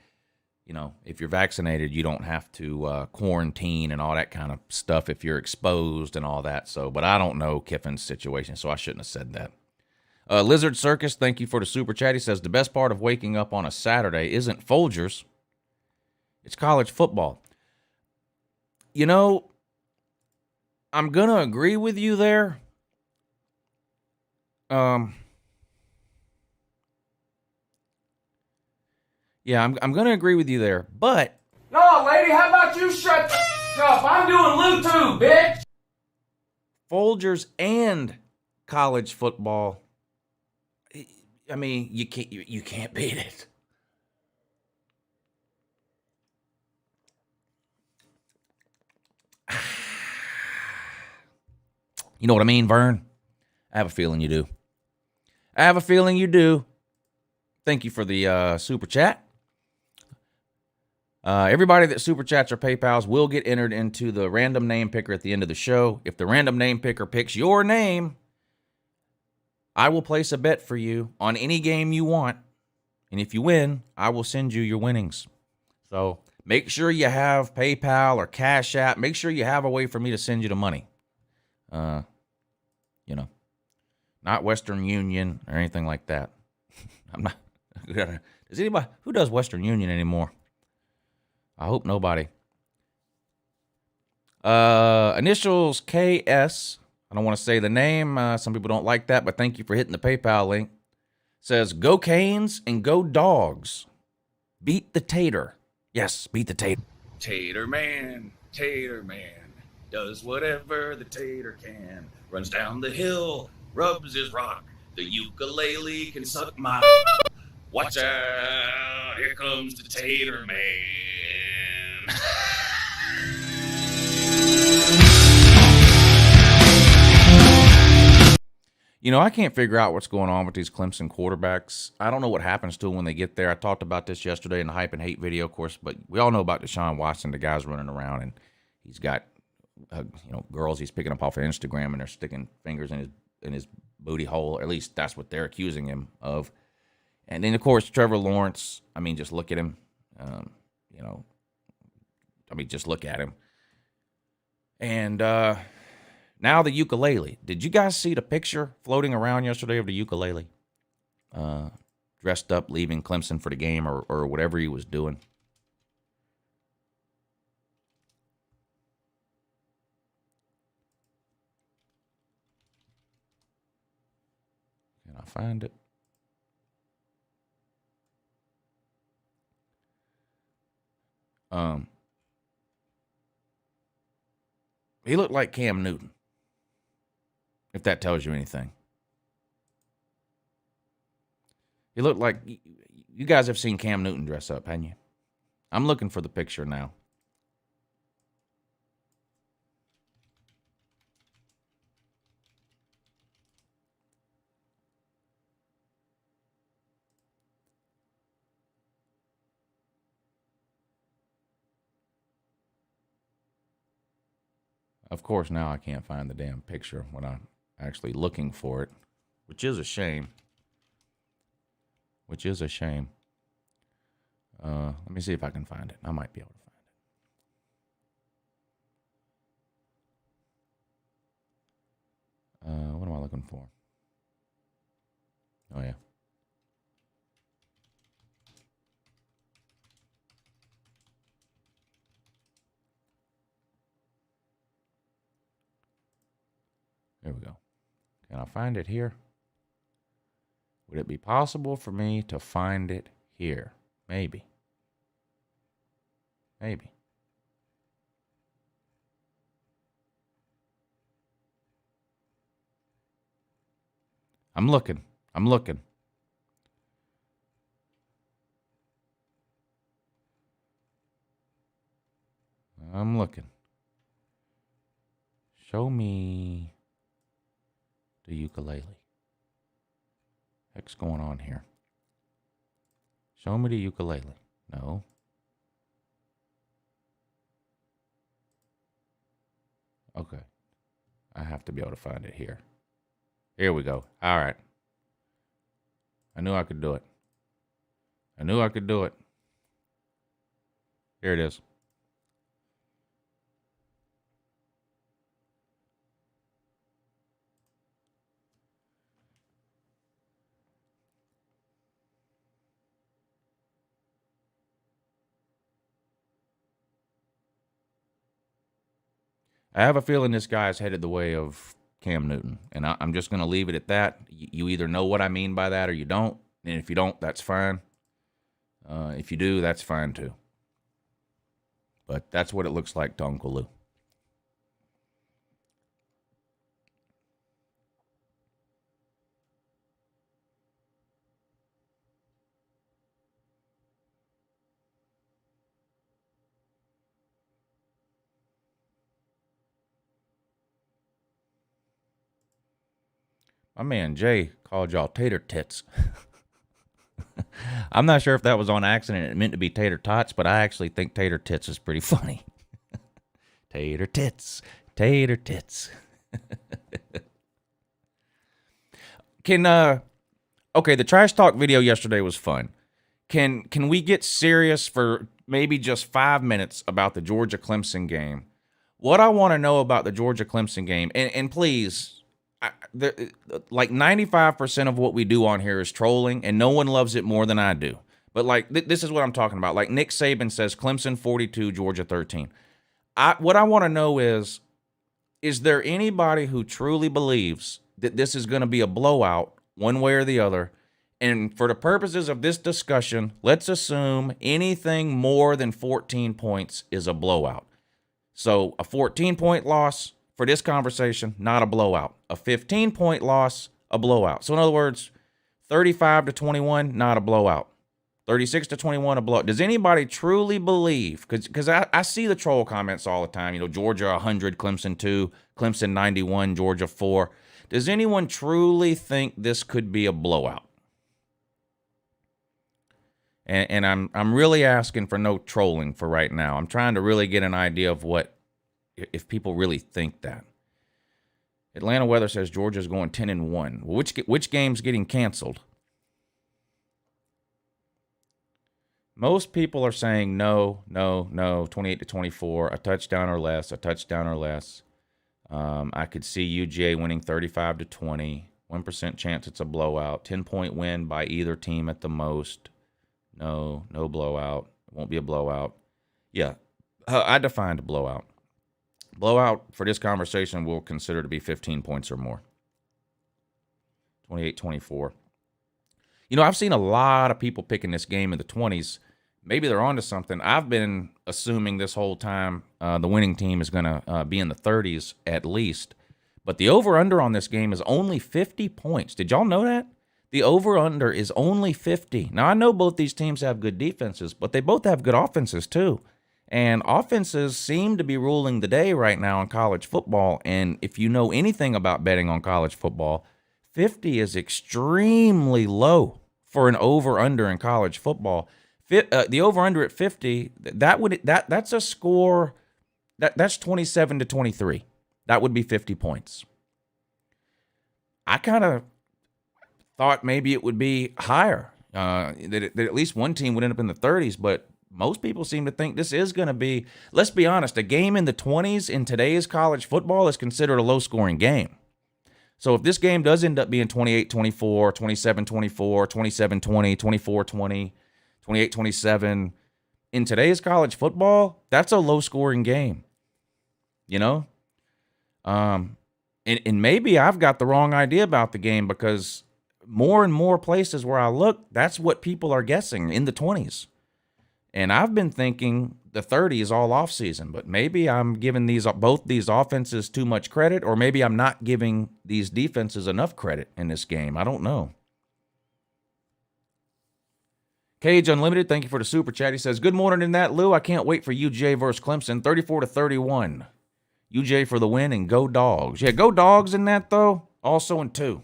You know, if you're vaccinated, you don't have to quarantine and all that kind of stuff if you're exposed and all that. So, but I don't know Kiffin's situation, so I shouldn't have said that. Lizard Circus, thank you for the super chat. He says, the best part of waking up on a Saturday isn't Folgers. It's college football. You know, I'm going to agree with you there. Yeah, I'm going to agree with you there, but... No, lady, how about you shut the up? I'm doing Lou too, bitch! Folgers and college football, I mean, you can't beat it. You know what I mean, Vern? I have a feeling you do. Thank you for the super chat. Everybody that super chats or PayPals will get entered into the random name picker at the end of the show. If the random name picker picks your name, I will place a bet for you on any game you want. And if you win, I will send you your winnings. So make sure you have PayPal or Cash App. Make sure you have a way for me to send you the money. You know, not Western Union or anything like that. I'm not. Does anybody who does Western Union anymore? I hope nobody. Initials KS. I don't want to say the name. Some people don't like that, but thank you for hitting the PayPal link. Says, go Canes and go Dogs. Beat the Tater. Yes, beat the Tater. Tater man, does whatever the tater can. Runs down the hill, rubs his rock. The ukulele can suck my... Watch out, here comes the tater man. You know, I can't figure out what's going on with these Clemson quarterbacks. I don't know what happens to them when they get there. I talked about this yesterday in the Hype and Hate video, of course, but we all know about Deshaun Watson, the guy's running around, and he's got, girls he's picking up off of Instagram, and they're sticking fingers in his booty hole. Or at least that's what they're accusing him of. And then, of course, Trevor Lawrence. I mean, just look at him. Just look at him. And now the ukulele. Did you guys see the picture floating around yesterday of the ukulele? Dressed up, leaving Clemson for the game or whatever he was doing. Can I find it? He looked like Cam Newton, if that tells you anything. He looked like, you guys have seen Cam Newton dress up, haven't you? I'm looking for the picture now. Of course, now I can't find the damn picture when I'm actually looking for it, which is a shame. Let me see if I can find it. I might be able to find it. What am I looking for? Oh, yeah. There we go. Can I find it here? Would it be possible for me to find it here? Maybe. Maybe. I'm looking. I'm looking. I'm looking. Show me the ukulele. Heck's going on here? Show me the ukulele. No. Okay. I have to be able to find it here. Here we go. All right. I knew I could do it. I knew I could do it. Here it is. I have a feeling this guy's headed the way of Cam Newton, and I'm just going to leave it at that. You either know what I mean by that or you don't, and if you don't, that's fine. If you do, that's fine too. But that's what it looks like to Uncle Lou. My man Jay called y'all tater tits. I'm not sure if that was on accident. It meant to be tater tots, but I actually think tater tits is pretty funny. Tater tits. Tater tits. Okay, the trash talk video yesterday was fun. Can we get serious for maybe just 5 minutes about the Georgia Clemson game? What I want to know about the Georgia Clemson game, and please, like 95% of what we do on here is trolling, and no one loves it more than I do. But like this is what I'm talking about. Like Nick Saban says, Clemson 42, Georgia 13. What I want to know is there anybody who truly believes that this is going to be a blowout one way or the other? And for the purposes of this discussion, let's assume anything more than 14 points is a blowout. So a 14-point loss for this conversation, not a blowout. A 15-point loss, a blowout. So in other words, 35-21, not a blowout. 36-21, a blowout. Does anybody truly believe? Because I see the troll comments all the time. You know, Georgia 100, Clemson 2, Clemson 91, Georgia 4. Does anyone truly think this could be a blowout? And I'm really asking for no trolling for right now. I'm trying to really get an idea of if people really think that. Atlanta Weather says Georgia's going 10-1. Well, which game's getting canceled? Most people are saying no, 28-24, a touchdown or less, I could see UGA winning 35-20, 1% chance it's a blowout, 10-point win by either team at the most. No blowout. It won't be a blowout. Yeah, I defined a blowout. Blowout for this conversation we'll consider to be 15 points or more. 28-24. You know, I've seen a lot of people picking this game in the 20s. Maybe they're onto something. I've been assuming this whole time the winning team is going to be in the 30s at least. But the over-under on this game is only 50 points. Did y'all know that? The over-under is only 50. Now, I know both these teams have good defenses, but they both have good offenses too. And offenses seem to be ruling the day right now in college football. And if you know anything about betting on college football, 50 is extremely low for an over-under in college football. The over-under at 50, that's a score, that's 27-23. That would be 50 points. I kind of thought maybe it would be higher, that at least one team would end up in the 30s, but most people seem to think this is going to be, let's be honest, a game in the 20s in today's college football is considered a low-scoring game. So if this game does end up being 28-24, 27-24, 27-20, 24-20, 28-27, in today's college football, that's a low-scoring game, you know? And maybe I've got the wrong idea about the game, because more and more places where I look, that's what people are guessing, in the 20s. And I've been thinking the 30s all offseason, but maybe I'm giving both these offenses too much credit, or maybe I'm not giving these defenses enough credit in this game. I don't know. Cage Unlimited, thank you for the super chat. He says, good morning in that, Lou. I can't wait for UJ versus Clemson, 34-31. UJ for the win, and go Dogs. Yeah, go Dogs in that, though. Also in 2.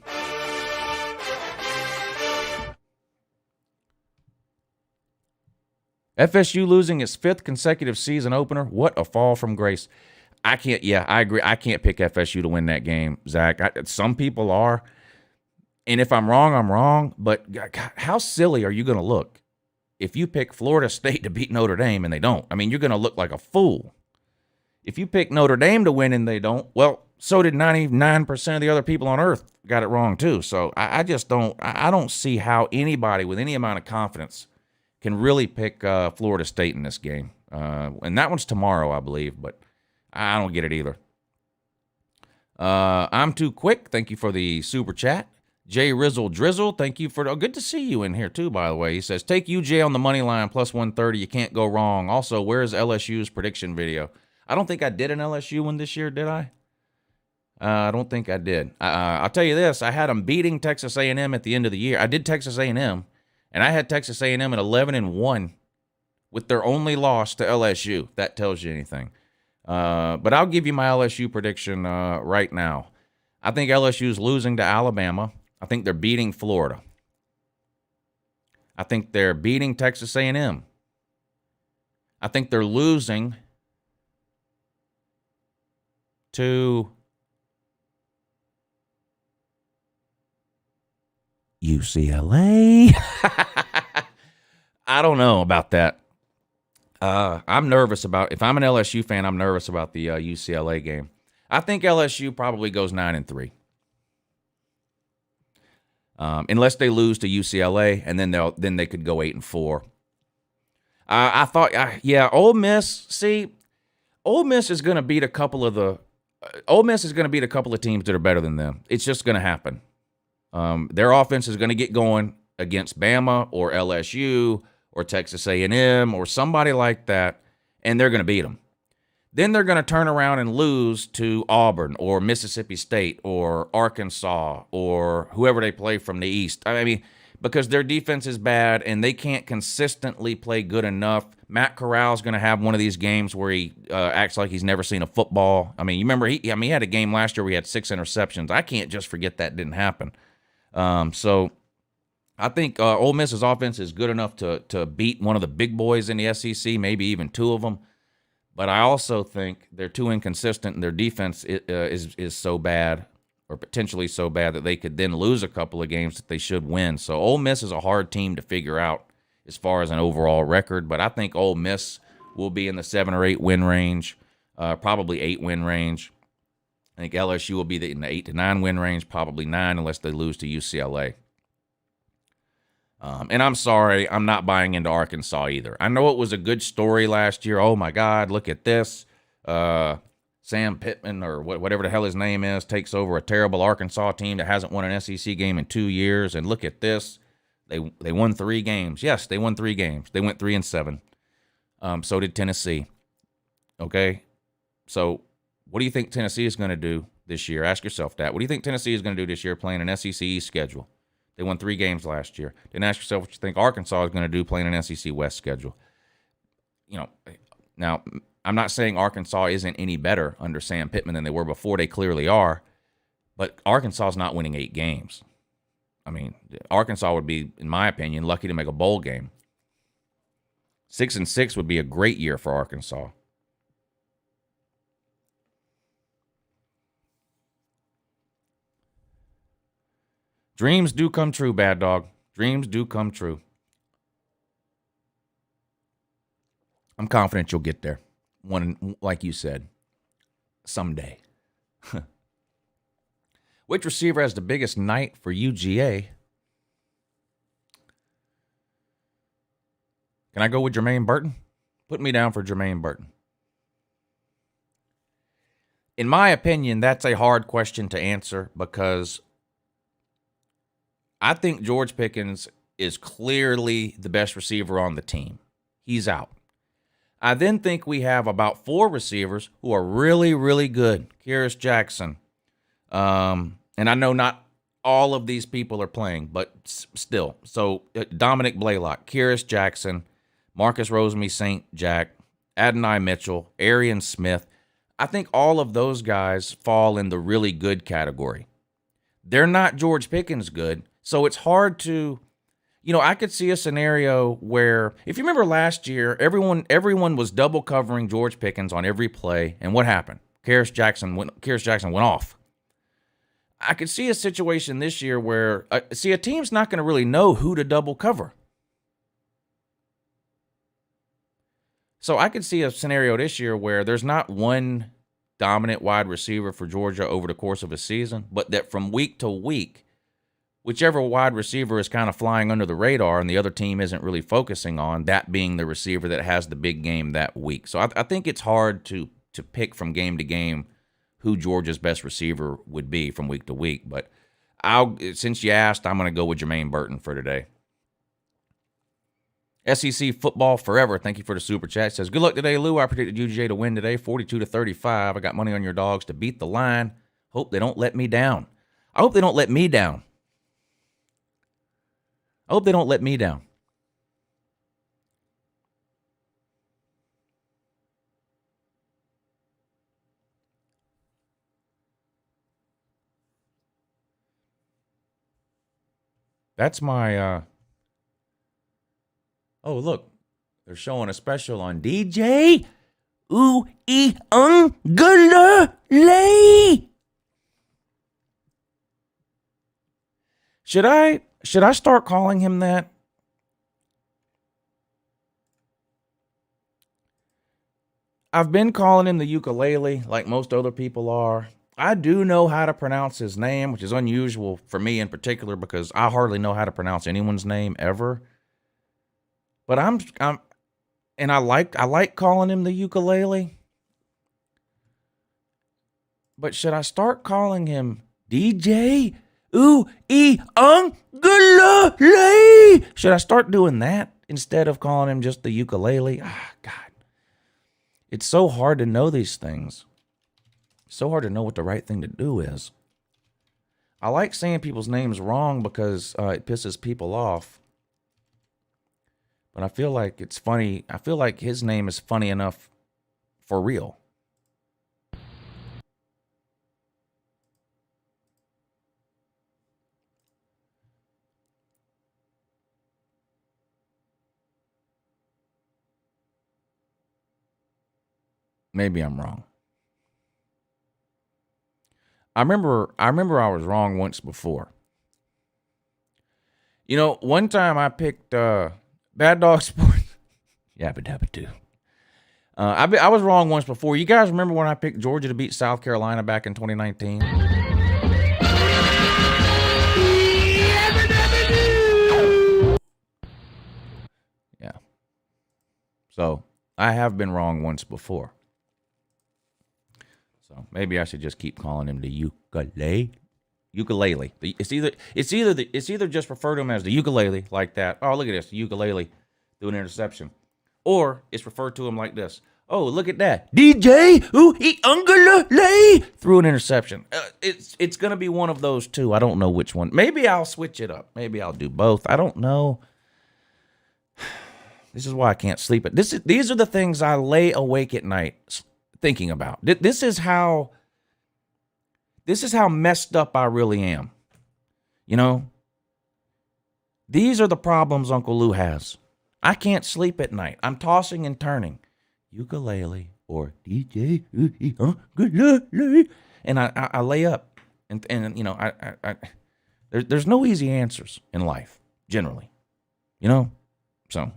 FSU losing its 5th consecutive season opener. What a fall from grace. I agree. I can't pick FSU to win that game, Zach. Some people are. And if I'm wrong, I'm wrong. But God, how silly are you going to look if you pick Florida State to beat Notre Dame and they don't? I mean, you're going to look like a fool. If you pick Notre Dame to win and they don't, well, so did 99% of the other people on earth got it wrong too. So I just don't see how anybody with any amount of confidence can really pick Florida State in this game. And that one's tomorrow, I believe, but I don't get it either. I'm too quick. Thank you for the super chat. Jay Rizzle Drizzle, thank you for good to see you in here too, by the way. He says, take UJ on the money line plus 130. You can't go wrong. Also, where's LSU's prediction video? I don't think I did an LSU one this year, did I? I don't think I did. I'll tell you this. I had them beating Texas A&M at the end of the year. I did Texas A&M, and I had Texas A&M at 11-1 with their only loss to LSU. If that tells you anything. But I'll give you my LSU prediction right now. I think LSU's losing to Alabama. I think they're beating Florida. I think they're beating Texas A&M. I think they're losing to UCLA. I don't know about that. I'm nervous about, if I'm an LSU fan, I'm nervous about the UCLA game. I think LSU probably goes 9-3. Unless they lose to UCLA, and then they could go 8-4. I thought, Ole Miss. See, Ole Miss is going to beat a couple of teams that are better than them. It's just going to happen. Their offense is going to get going against Bama or LSU or Texas A&M or somebody like that, and they're going to beat them. Then they're going to turn around and lose to Auburn or Mississippi State or Arkansas or whoever they play from the East. I mean, because their defense is bad and they can't consistently play good enough. Matt Corral's going to have one of these games where he acts like he's never seen a football. I mean, you remember he had a game last year where he had 6 interceptions. I can't just forget that didn't happen. So I think Ole Miss's offense is good enough to beat one of the big boys in the SEC, maybe even 2 of them. But I also think they're too inconsistent, and their defense is so bad, or potentially so bad, that they could then lose a couple of games that they should win. So Ole Miss is a hard team to figure out as far as an overall record. But I think Ole Miss will be in the 7 or 8 win range, probably 8 win range. I think LSU will be in the 8 to 9 win range, probably 9 unless they lose to UCLA. And I'm sorry, I'm not buying into Arkansas either. I know it was a good story last year. Oh, my God, look at this. Sam Pittman, or whatever the hell his name is, takes over a terrible Arkansas team that hasn't won an SEC game in 2 years. And look at this. They won 3 games. Yes, they won 3 games. They went 3-7. So did Tennessee. Okay? So what do you think Tennessee is going to do this year? Ask yourself that. What do you think Tennessee is going to do this year playing an SEC East schedule? They won 3 games last year. Then ask yourself what you think Arkansas is going to do playing an SEC West schedule. Now, I'm not saying Arkansas isn't any better under Sam Pittman than they were before. They clearly are. But Arkansas is not winning 8 games. I mean, Arkansas would be, in my opinion, lucky to make a bowl game. 6-6 would be a great year for Arkansas. Dreams do come true, Bad Dog. Dreams do come true. I'm confident you'll get there. One, like you said, someday. Which receiver has the biggest night for UGA? Can I go with Jermaine Burton? Put me down for Jermaine Burton. in my opinion, that's a hard question to answer because I think George Pickens is clearly the best receiver on the team. He's out. I then think we have about 4 receivers who are really, really good. Kyrus Jackson. And I know not all of these people are playing, but still. So Dominic Blaylock, Kyrus Jackson, Marcus Rosemy St. Jack, Adonai Mitchell, Arian Smith. I think all of those guys fall in the really good category. They're not George Pickens good, so it's hard to, I could see a scenario where, if you remember last year, everyone was double covering George Pickens on every play, and what happened? Kyrus Jackson went off. I could see a situation this year where, a team's not going to really know who to double cover. So I could see a scenario this year where there's not one dominant wide receiver for Georgia over the course of a season, but that from week to week, whichever wide receiver is kind of flying under the radar and the other team isn't really focusing on, that being the receiver that has the big game that week. So I think it's hard to pick from game to game who Georgia's best receiver would be from week to week. But since you asked, I'm going to go with Jermaine Burton for today. SEC football forever. Thank you for the super chat. Says, good luck today, Lou. I predicted UGA to win today, 42-35. I got money on your dogs to beat the line. Hope they don't let me down. I hope they don't let me down. I hope they don't let me down. That's my, oh, look. They're showing a special on DJ UNCLELOU. Should I start calling him that? I've been calling him the ukulele like most other people are. I do know how to pronounce his name, which is unusual for me in particular because I hardly know how to pronounce anyone's name ever. But I like calling him the ukulele. But should I start calling him DJ UNCLELOU? Should I start doing that instead of calling him just the ukulele? Ah, God. It's so hard to know these things. So hard to know what the right thing to do is. I like saying people's names wrong because it pisses people off. But I feel like it's funny. I feel like his name is funny enough for real. Maybe I'm wrong. I remember I was wrong once before. One time I picked Bad Dog Sports. Yabba dabba doo. I was wrong once before. You guys remember when I picked Georgia to beat South Carolina back in 2019? Yeah. So I have been wrong once before. So maybe I should just keep calling him the ukulele. It's either just refer to him as the ukulele like that. Oh, look at this, the ukulele threw an interception, or it's referred to him like this. Oh, look at that, DJ ukulele threw an interception. It's gonna be one of those two. I don't know which one. Maybe I'll switch it up. Maybe I'll do both. I don't know. This is why I can't sleep. These are the things I lay awake at night thinking about. This is how messed up I really am. These are the problems Uncle Lou has. I can't sleep at night. I'm tossing and turning. Ukulele or DJ ukulele. And I lay up. And there's no easy answers in life, generally. So,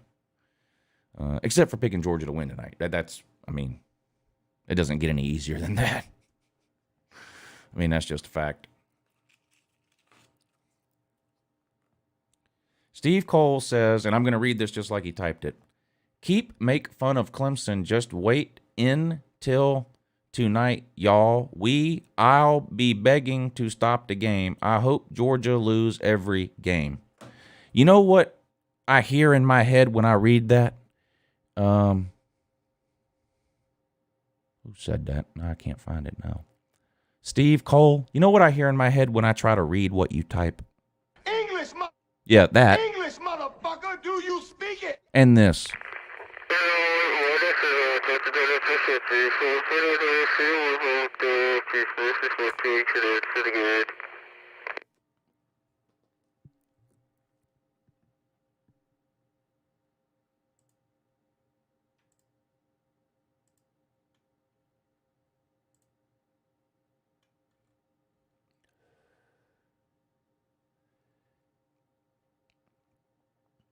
except for picking Georgia to win tonight. It doesn't get any easier than that. That's just a fact. Steve Cole says, and I'm going to read this just like he typed it. Make fun of Clemson. Just wait until tonight, y'all. I'll be begging to stop the game. I hope Georgia lose every game. You know what I hear in my head when I read that? Who said that? No, I can't find it now. Steve Cole. You know what I hear in my head when I try to read what you type? English, Yeah, that. English, motherfucker, do you speak it? And this.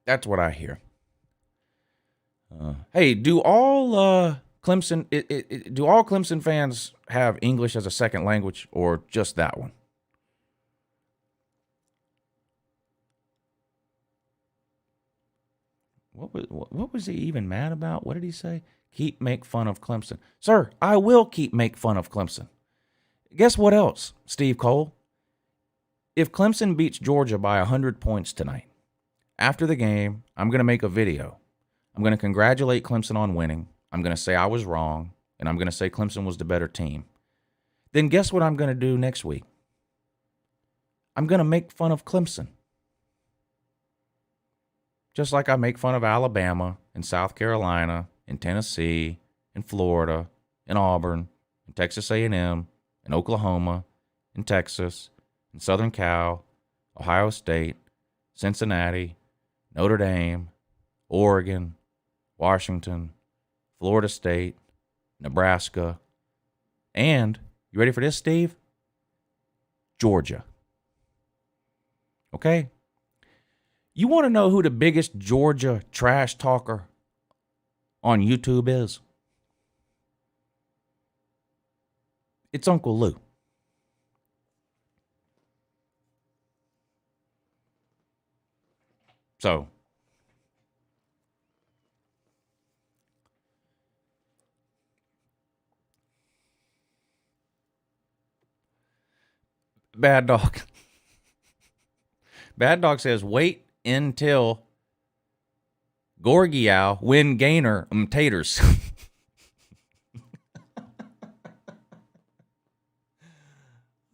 That's what I hear. Hey, do all Clemson do all Clemson fans have English as a second language, or just that one? What was he even mad about? What did he say? Make fun of Clemson. Sir, I will make fun of Clemson. Guess what else, Steve Cole? If Clemson beats Georgia by 100 points tonight, after the game, I'm going to make a video. I'm going to congratulate Clemson on winning. I'm going to say I was wrong, and I'm going to say Clemson was the better team. Then guess what I'm going to do next week? I'm going to make fun of Clemson. Just like I make fun of Alabama and South Carolina and Tennessee and Florida and Auburn and Texas A&M and Oklahoma and Texas and Southern Cal, Ohio State, Cincinnati, Notre Dame, Oregon, Washington, Florida State, Nebraska, and, you ready for this, Steve? Georgia. Okay? You want to know who the biggest Georgia trash talker on YouTube is? It's Uncle Lou. So, Bad Dog. Bad Dog says, wait until Gorgiow win Gainer taters.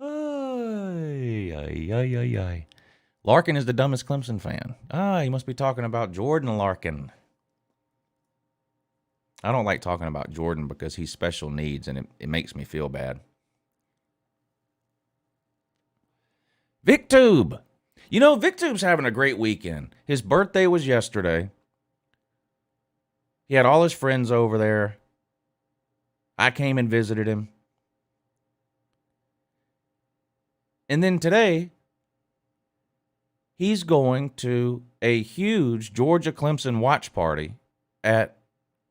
Ay, ay, ay, ay, ay. Larkin is the dumbest Clemson fan. He must be talking about Jordan Larkin. I don't like talking about Jordan because he's special needs, and it makes me feel bad. VicTube. You know, VicTube's having a great weekend. His birthday was yesterday. He had all his friends over there. I came and visited him. And then today, he's going to a huge Georgia Clemson watch party at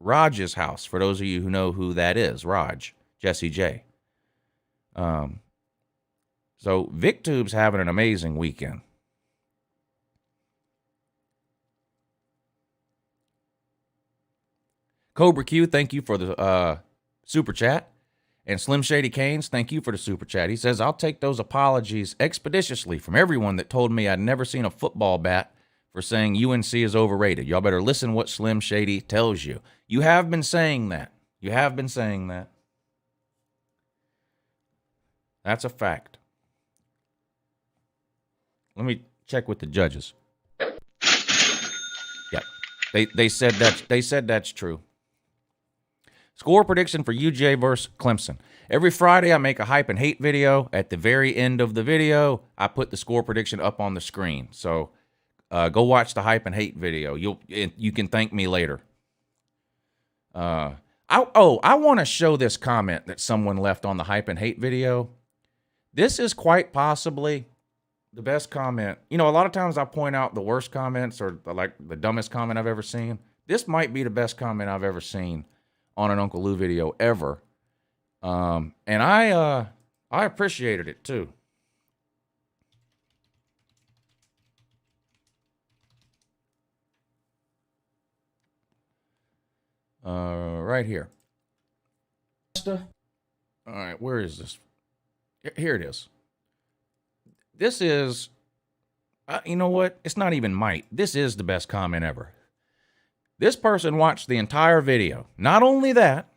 Raj's house. For those of you who know who that is, Raj, Jesse J. So VicTube's having an amazing weekend. Cobra Q, thank you for the super chat. And Slim Shady Canes, thank you for the super chat. He says, I'll take those apologies expeditiously from everyone that told me I'd never seen a football bat for saying UNC is overrated. Y'all better listen what Slim Shady tells you. You have been saying that. You have been saying that. That's a fact. Let me check with the judges. Yeah, they said that's true. Score prediction for UJ versus Clemson. Every Friday, I make a hype and hate video. At the very end of the video, I put the score prediction up on the screen. So go watch the hype and hate video. You can thank me later. I want to show this comment that someone left on the hype and hate video. This is quite possibly the best comment. You know, a lot of times I point out the worst comments or the dumbest comment I've ever seen. This might be the best comment I've ever seen on an Uncle Lou video ever. And I appreciated it too. Right here. All right, where is this? Here it is. This is, you know what? It's not even might. This is the best comment ever. This person watched the entire video. Not only that,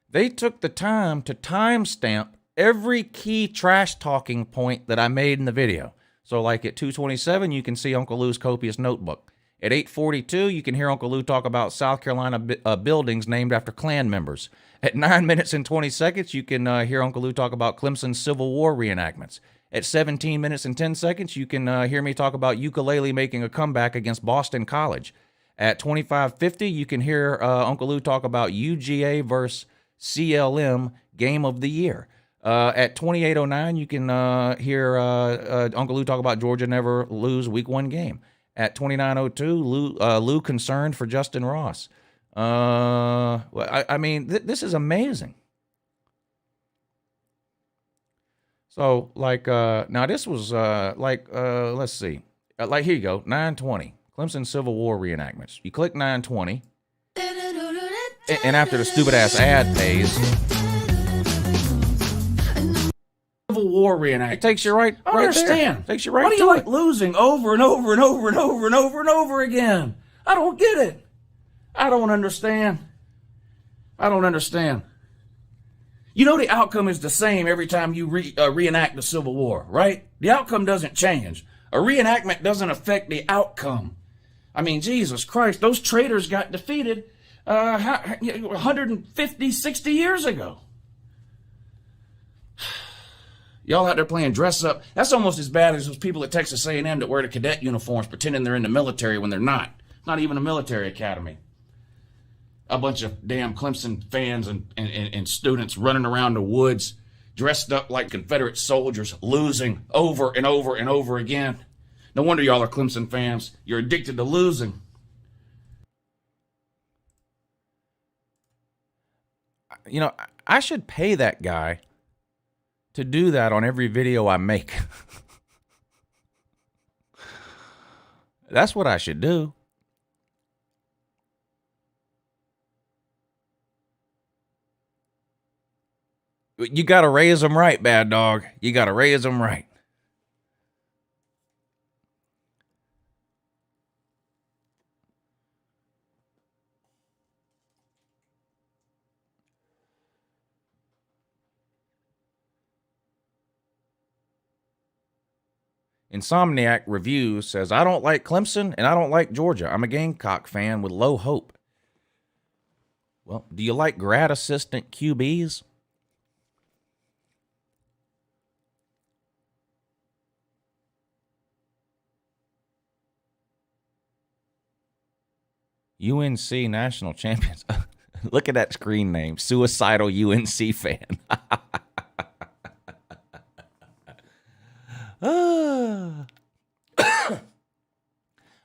they took the time to timestamp every key trash talking point that I made in the video. So like at 2:27, you can see Uncle Lou's copious notebook. At 8:42, you can hear Uncle Lou talk about South Carolina buildings named after Klan members. At 9 minutes and 20 seconds, you can hear Uncle Lou talk about Clemson Civil War reenactments. At 17 minutes and 10 seconds, you can hear me talk about ukulele making a comeback against Boston College. At 25:50, you can hear Uncle Lou talk about UGA versus CLM Game of the Year. At 28:09, you can hear Uncle Lou talk about Georgia never lose week 1 game. At 29:02, Lou concerned for Justin Ross. I mean, this is amazing. So, like, now this was, let's see. Like, here you go, 9:20, Clemson Civil War reenactments. You click 9:20, and after the stupid-ass ad pays, Civil War reenactment. It takes you right I don't understand. There. Takes you right Why do to you like it. losing over and over and over and over and over and over again? I don't get it. I don't understand. You know the outcome is the same every time you reenact the Civil War, right? The outcome doesn't change. A reenactment doesn't affect the outcome. I mean, Jesus Christ, those traitors got defeated 150, 60 years ago. Y'all out there playing dress up. That's almost as bad as those people at Texas A&M that wear the cadet uniforms pretending they're in the military when they're not. Not even a military academy. A bunch of damn Clemson fans and students running around the woods dressed up like Confederate soldiers, losing over and over and over again. No wonder y'all are Clemson fans. You're addicted to losing. You know, I should pay that guy to do that on every video I make. That's what I should do. You got to raise them right, bad dog. You got to raise them right. Insomniac Reviews says, I don't like Clemson and I don't like Georgia. I'm a Gamecock fan with low hope. Well, do you like grad assistant QBs? UNC national champions. Look at that screen name. Suicidal UNC fan.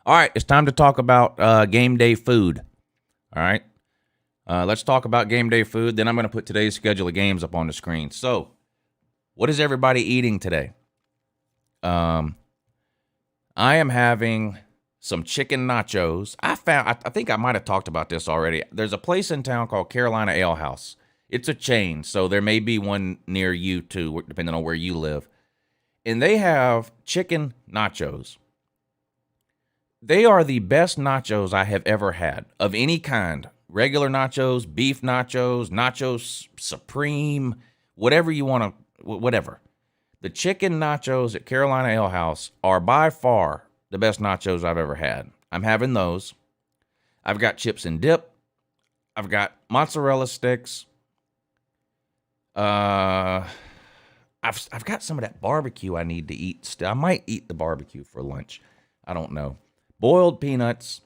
All right, it's time to talk about game day food. All right, let's talk about game day food. Then I'm going to put today's schedule of games up on the screen. So, what is everybody eating today? I am having some chicken nachos. I think I might have talked about this already. There's a place in town called Carolina Ale House. It's a chain, so there may be one near you too, depending on where you live. And they have chicken nachos. They are the best nachos I have ever had of any kind. Regular nachos, beef nachos, nachos supreme, whatever you want to, whatever. The chicken nachos at Carolina Ale House are by far the best nachos I've ever had. I'm having those. I've got chips and dip. I've got mozzarella sticks. I've got some of that barbecue I need to eat still. I might eat the barbecue for lunch. I don't know. Boiled peanuts.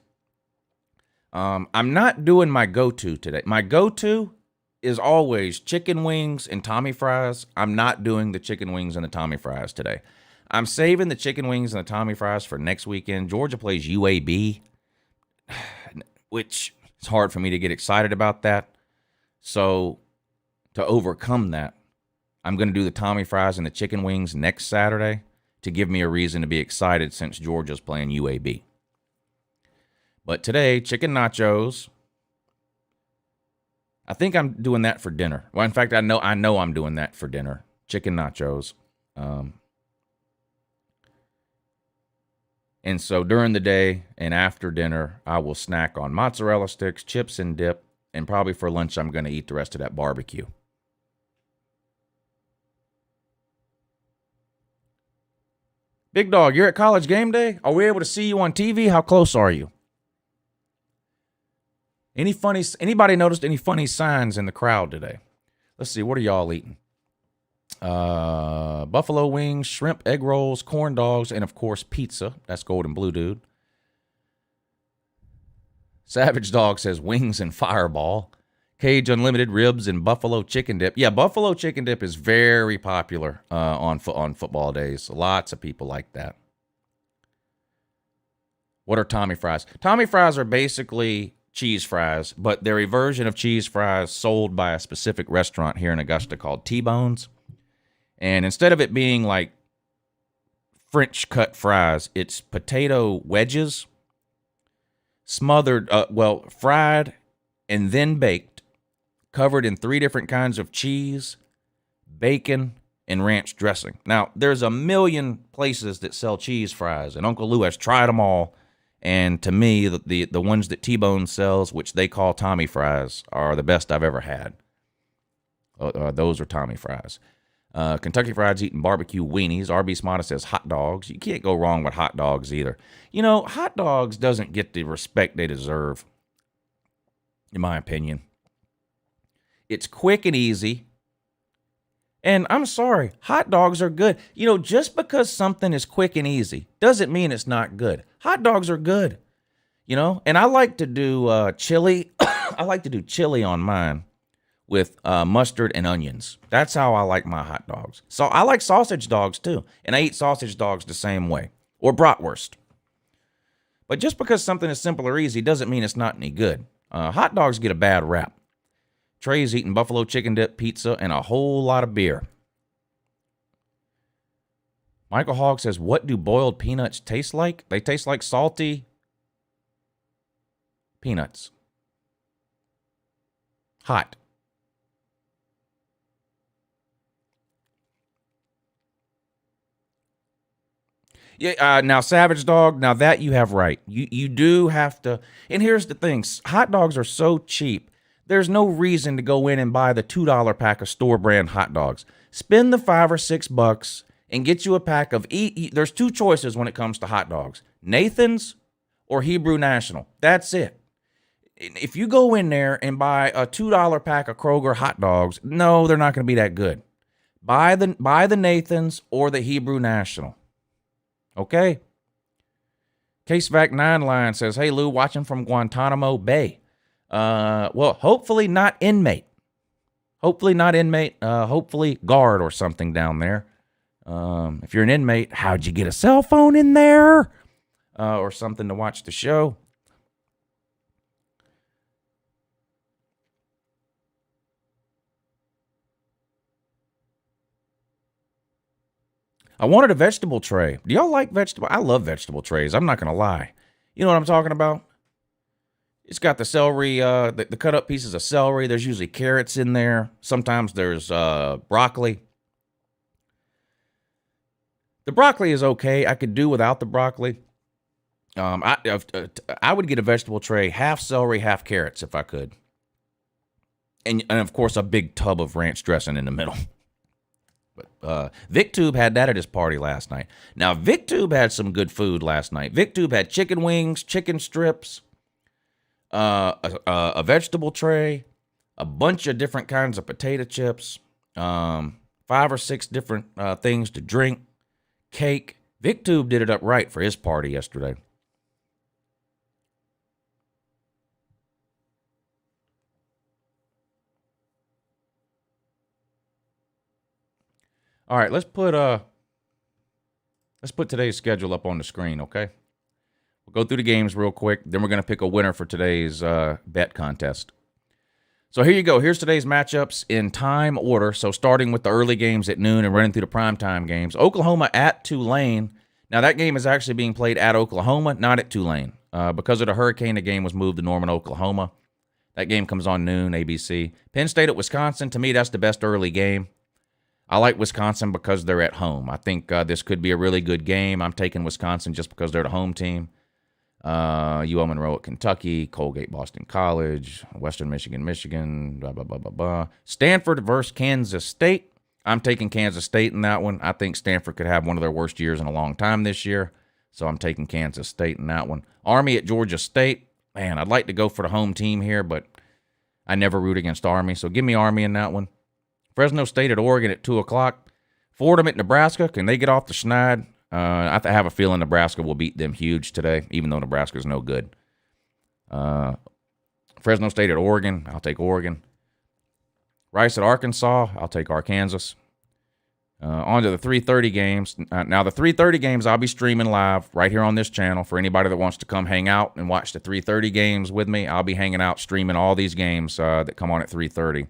I'm not doing my go-to today. My go-to is always chicken wings and Tommy fries. I'm not doing the chicken wings and the Tommy fries today. I'm saving the chicken wings and the Tommy fries for next weekend. Georgia plays UAB, which it's hard for me to get excited about that. So to overcome that, I'm going to do the Tommy fries and the chicken wings next Saturday to give me a reason to be excited since Georgia's playing UAB. But today, chicken nachos. I think I'm doing that for dinner. Well, in fact, I know I'm doing that for dinner. Chicken nachos. And so during the day and after dinner, I will snack on mozzarella sticks, chips and dip, and probably for lunch, I'm going to eat the rest of that barbecue. Big Dog, you're at college game day? Are we able to see you on TV? How close are you? Anybody noticed any funny signs in the crowd today? Let's see, what are y'all eating? Buffalo wings, shrimp, egg rolls, corn dogs, and of course pizza. That's Golden Blue Dude. Savage Dog says wings and Fireball. Cage Unlimited ribs and buffalo chicken dip. Yeah, buffalo chicken dip is very popular on football days. Lots of people like that. What are Tommy fries? Tommy fries are basically cheese fries, but they're a version of cheese fries sold by a specific restaurant here in Augusta called T-Bones. And instead of it being like French cut fries, it's potato wedges, smothered, fried and then baked, covered in 3 different kinds of cheese, bacon, and ranch dressing. Now, there's a million places that sell cheese fries, and Uncle Lou has tried them all. And to me, the ones that T-Bone sells, which they call Tommy fries, are the best I've ever had. Those are Tommy fries. Kentucky Fried's eating barbecue weenies. RB Smarta says hot dogs. You can't go wrong with hot dogs either. You know, hot dogs doesn't get the respect they deserve, in my opinion. It's quick and easy. And I'm sorry, hot dogs are good. You know, just because something is quick and easy doesn't mean it's not good. Hot dogs are good, you know. And I like to do chili. I like to do chili on mine with mustard and onions. That's how I like my hot dogs. So I like sausage dogs too, and I eat sausage dogs the same way, or bratwurst. But just because something is simple or easy doesn't mean it's not any good. Hot dogs get a bad rap. Trey's eating buffalo chicken dip, pizza, and a whole lot of beer. Michael Hogg says, what do boiled peanuts taste like? They taste like salty peanuts. Hot. Yeah, now Savage Dog, now that you have right. You do have to, and here's the thing, hot dogs are so cheap. There's no reason to go in and buy the $2 pack of store brand hot dogs. Spend the $5 or $6 and get you a pack of there's 2 choices when it comes to hot dogs. Nathan's or Hebrew National. That's it. If you go in there and buy a $2 pack of Kroger hot dogs, no, they're not going to be that good. Buy the Nathan's or the Hebrew National. Okay? CaseVac 9 line says, hey Lou, watching from Guantanamo Bay. Well, hopefully not inmate. Hopefully not inmate. Hopefully guard or something down there. If you're an inmate, how'd you get a cell phone in there? Or something to watch the show. I wanted a vegetable tray. Do y'all like vegetable? I love vegetable trays. I'm not going to lie. You know what I'm talking about? It's got the celery, the cut up pieces of celery. There's usually carrots in there. Sometimes there's broccoli. The broccoli is okay. I could do without the broccoli. I would get a vegetable tray, half celery, half carrots if I could. And of course, a big tub of ranch dressing in the middle. But VicTube had that at his party last night. Now, VicTube had some good food last night. VicTube had chicken wings, chicken strips, a vegetable tray, a bunch of different kinds of potato chips, 5 or 6 different things to drink, cake. VicTube did it up right for his party yesterday. All right, let's put today's schedule up on the screen, okay? We'll go through the games real quick. Then we're going to pick a winner for today's bet contest. So here you go. Here's today's matchups in time order. So starting with the early games at noon and running through the primetime games. Oklahoma at Tulane. Now that game is actually being played at Oklahoma, not at Tulane. Because of the hurricane, the game was moved to Norman, Oklahoma. That game comes on noon, ABC. Penn State at Wisconsin, to me, that's the best early game. I like Wisconsin because they're at home. I think this could be a really good game. I'm taking Wisconsin just because they're the home team. UL Monroe at Kentucky, Colgate, Boston College, Western Michigan, blah, blah, blah, blah, blah. Stanford versus Kansas State. I'm taking Kansas State in that one. I think Stanford could have one of their worst years in a long time this year, so I'm taking Kansas State in that one. Army at Georgia State. Man, I'd like to go for the home team here, but I never root against Army, so give me Army in that one. Fresno State at Oregon at 2 o'clock. Fordham at Nebraska. Can they get off the schneid? I have a feeling Nebraska will beat them huge today, even though Nebraska's no good. Fresno State at Oregon. I'll take Oregon. Rice at Arkansas. I'll take Arkansas. On to the 3:30 games. Now, the 3:30 games I'll be streaming live right here on this channel. For anybody that wants to come hang out and watch the 3:30 games with me, I'll be hanging out streaming all these games that come on at 3:30.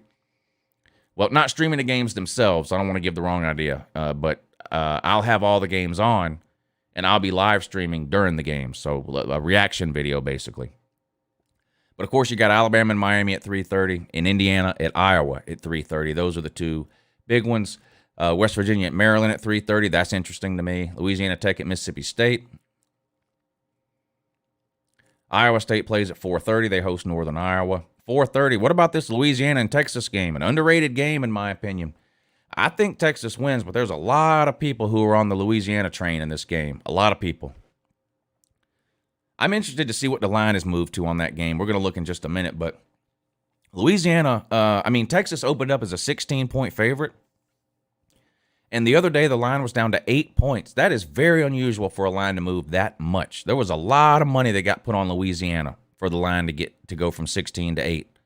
Well, not streaming the games themselves. I don't want to give the wrong idea. But I'll have all the games on, and I'll be live streaming during the games. So a reaction video, basically. But, of course, you got Alabama and Miami at 3:30 and Indiana at Iowa at 3:30. Those are the two big ones. West Virginia at Maryland at 3:30. That's interesting to me. Louisiana Tech at Mississippi State. Iowa State plays at 4:30. They host Northern Iowa. 4:30. What about this Louisiana and Texas game? An underrated game, in my opinion. I think Texas wins, but there's a lot of people who are on the Louisiana train in this game. A lot of people. I'm interested to see what the line is moved to on that game. We're going to look in just a minute, but Louisiana, Texas opened up as a 16-point favorite. And the other day, the line was down to 8 points. That is very unusual for a line to move that much. There was a lot of money that got put on Louisiana for the line to go from 16 to 8.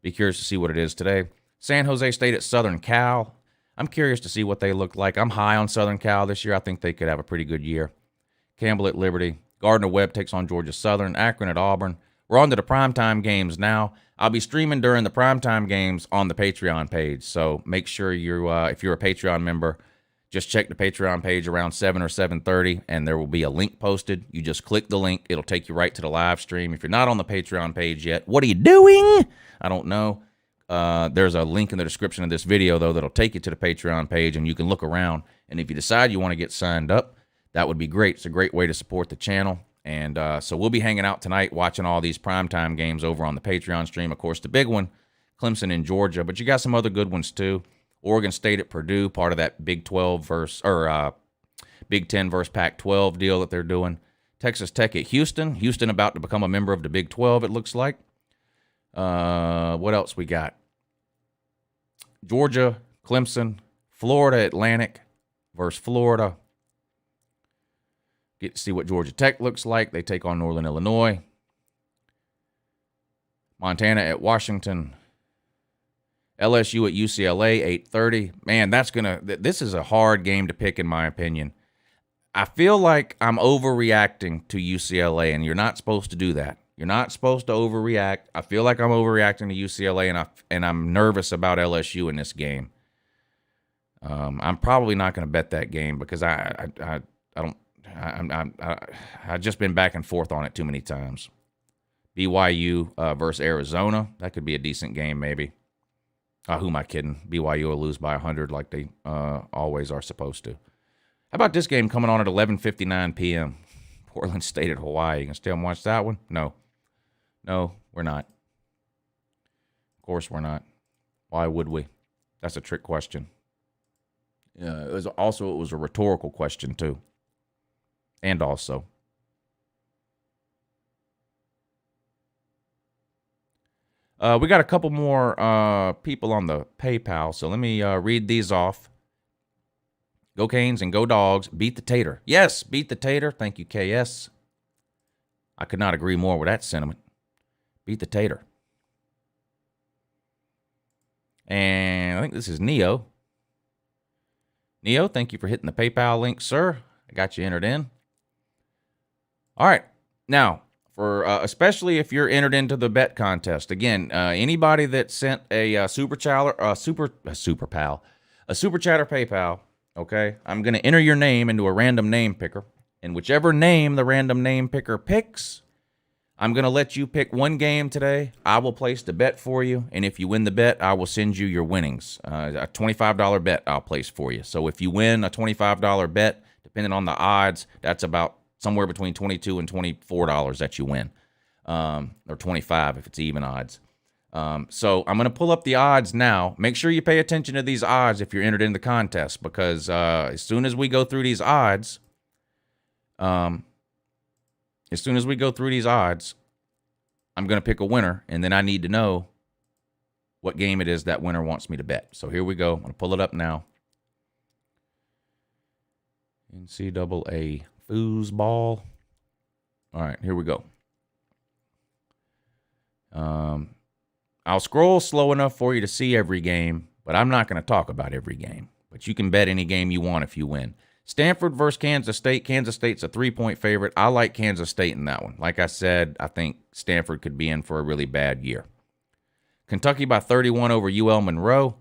Be curious to see what it is today. San Jose State at Southern Cal. I'm curious to see what they look like. I'm high on Southern Cal this year. I think they could have a pretty good year. Campbell at Liberty. Gardner-Webb takes on Georgia Southern. Akron at Auburn. We're on to the primetime games now. I'll be streaming during the primetime games on the Patreon page. So make sure if you're a Patreon member, just check the Patreon page around 7 or 7:30, and there will be a link posted. You just click the link. It'll take you right to the live stream. If you're not on the Patreon page yet, what are you doing? I don't know. There's a link in the description of this video, though, that'll take you to the Patreon page, and you can look around. And if you decide you want to get signed up, that would be great. It's a great way to support the channel. And so we'll be hanging out tonight watching all these primetime games over on the Patreon stream. Of course, the big one, Clemson and Georgia, but you got some other good ones, too. Oregon State at Purdue, part of that Big 12 Big 10 versus Pac-12 deal that they're doing. Texas Tech at Houston. Houston about to become a member of the Big 12, it looks like. What else we got? Georgia, Clemson, Florida Atlantic versus Florida. Get to see what Georgia Tech looks like. They take on Northern Illinois. Montana at Washington. LSU at UCLA, 8:30. Man, this is a hard game to pick, in my opinion. I feel like I'm overreacting to UCLA, and you're not supposed to do that. You're not supposed to overreact. I feel like I'm overreacting to UCLA, and I'm nervous about LSU in this game. I'm probably not going to bet that game because I've just been back and forth on it too many times. BYU versus Arizona. That could be a decent game, maybe. Who am I kidding? BYU will lose by 100 like they always are supposed to. How about this game coming on at 11:59 p.m.? Portland State at Hawaii. You can stay and watch that one? No, we're not. Of course we're not. Why would we? That's a trick question. It was a rhetorical question, too. And also. We got a couple more people on the PayPal, so let me read these off. Go Canes and go Dogs. Beat the Tater. Yes, beat the Tater. Thank you, KS. I could not agree more with that sentiment. Beat the Tater. And I think this is Neo. Neo, thank you for hitting the PayPal link, sir. I got you entered in. All right. Now, for especially if you're entered into the bet contest. Again, anybody that sent a super chatter PayPal, okay, I'm going to enter your name into a random name picker, and whichever name the random name picker picks, I'm going to let you pick one game today. I will place the bet for you, and if you win the bet, I will send you your winnings. A $25 bet I'll place for you. So if you win a $25 bet, depending on the odds, that's about somewhere between $22 and $24 that you win, or $25 if it's even odds. So I'm going to pull up the odds now. Make sure you pay attention to these odds if you're entered in the contest, because as soon as we go through these odds, I'm going to pick a winner, and then I need to know what game it is that winner wants me to bet. So here we go. I'm going to pull it up now. NCAA foosball. All right, here we go. I'll scroll slow enough for you to see every game, but I'm not going to talk about every game. But you can bet any game you want if you win. Stanford versus Kansas State. Kansas State's a 3-point favorite. I like Kansas State in that one. Like I said, I think Stanford could be in for a really bad year. Kentucky by 31 over UL Monroe.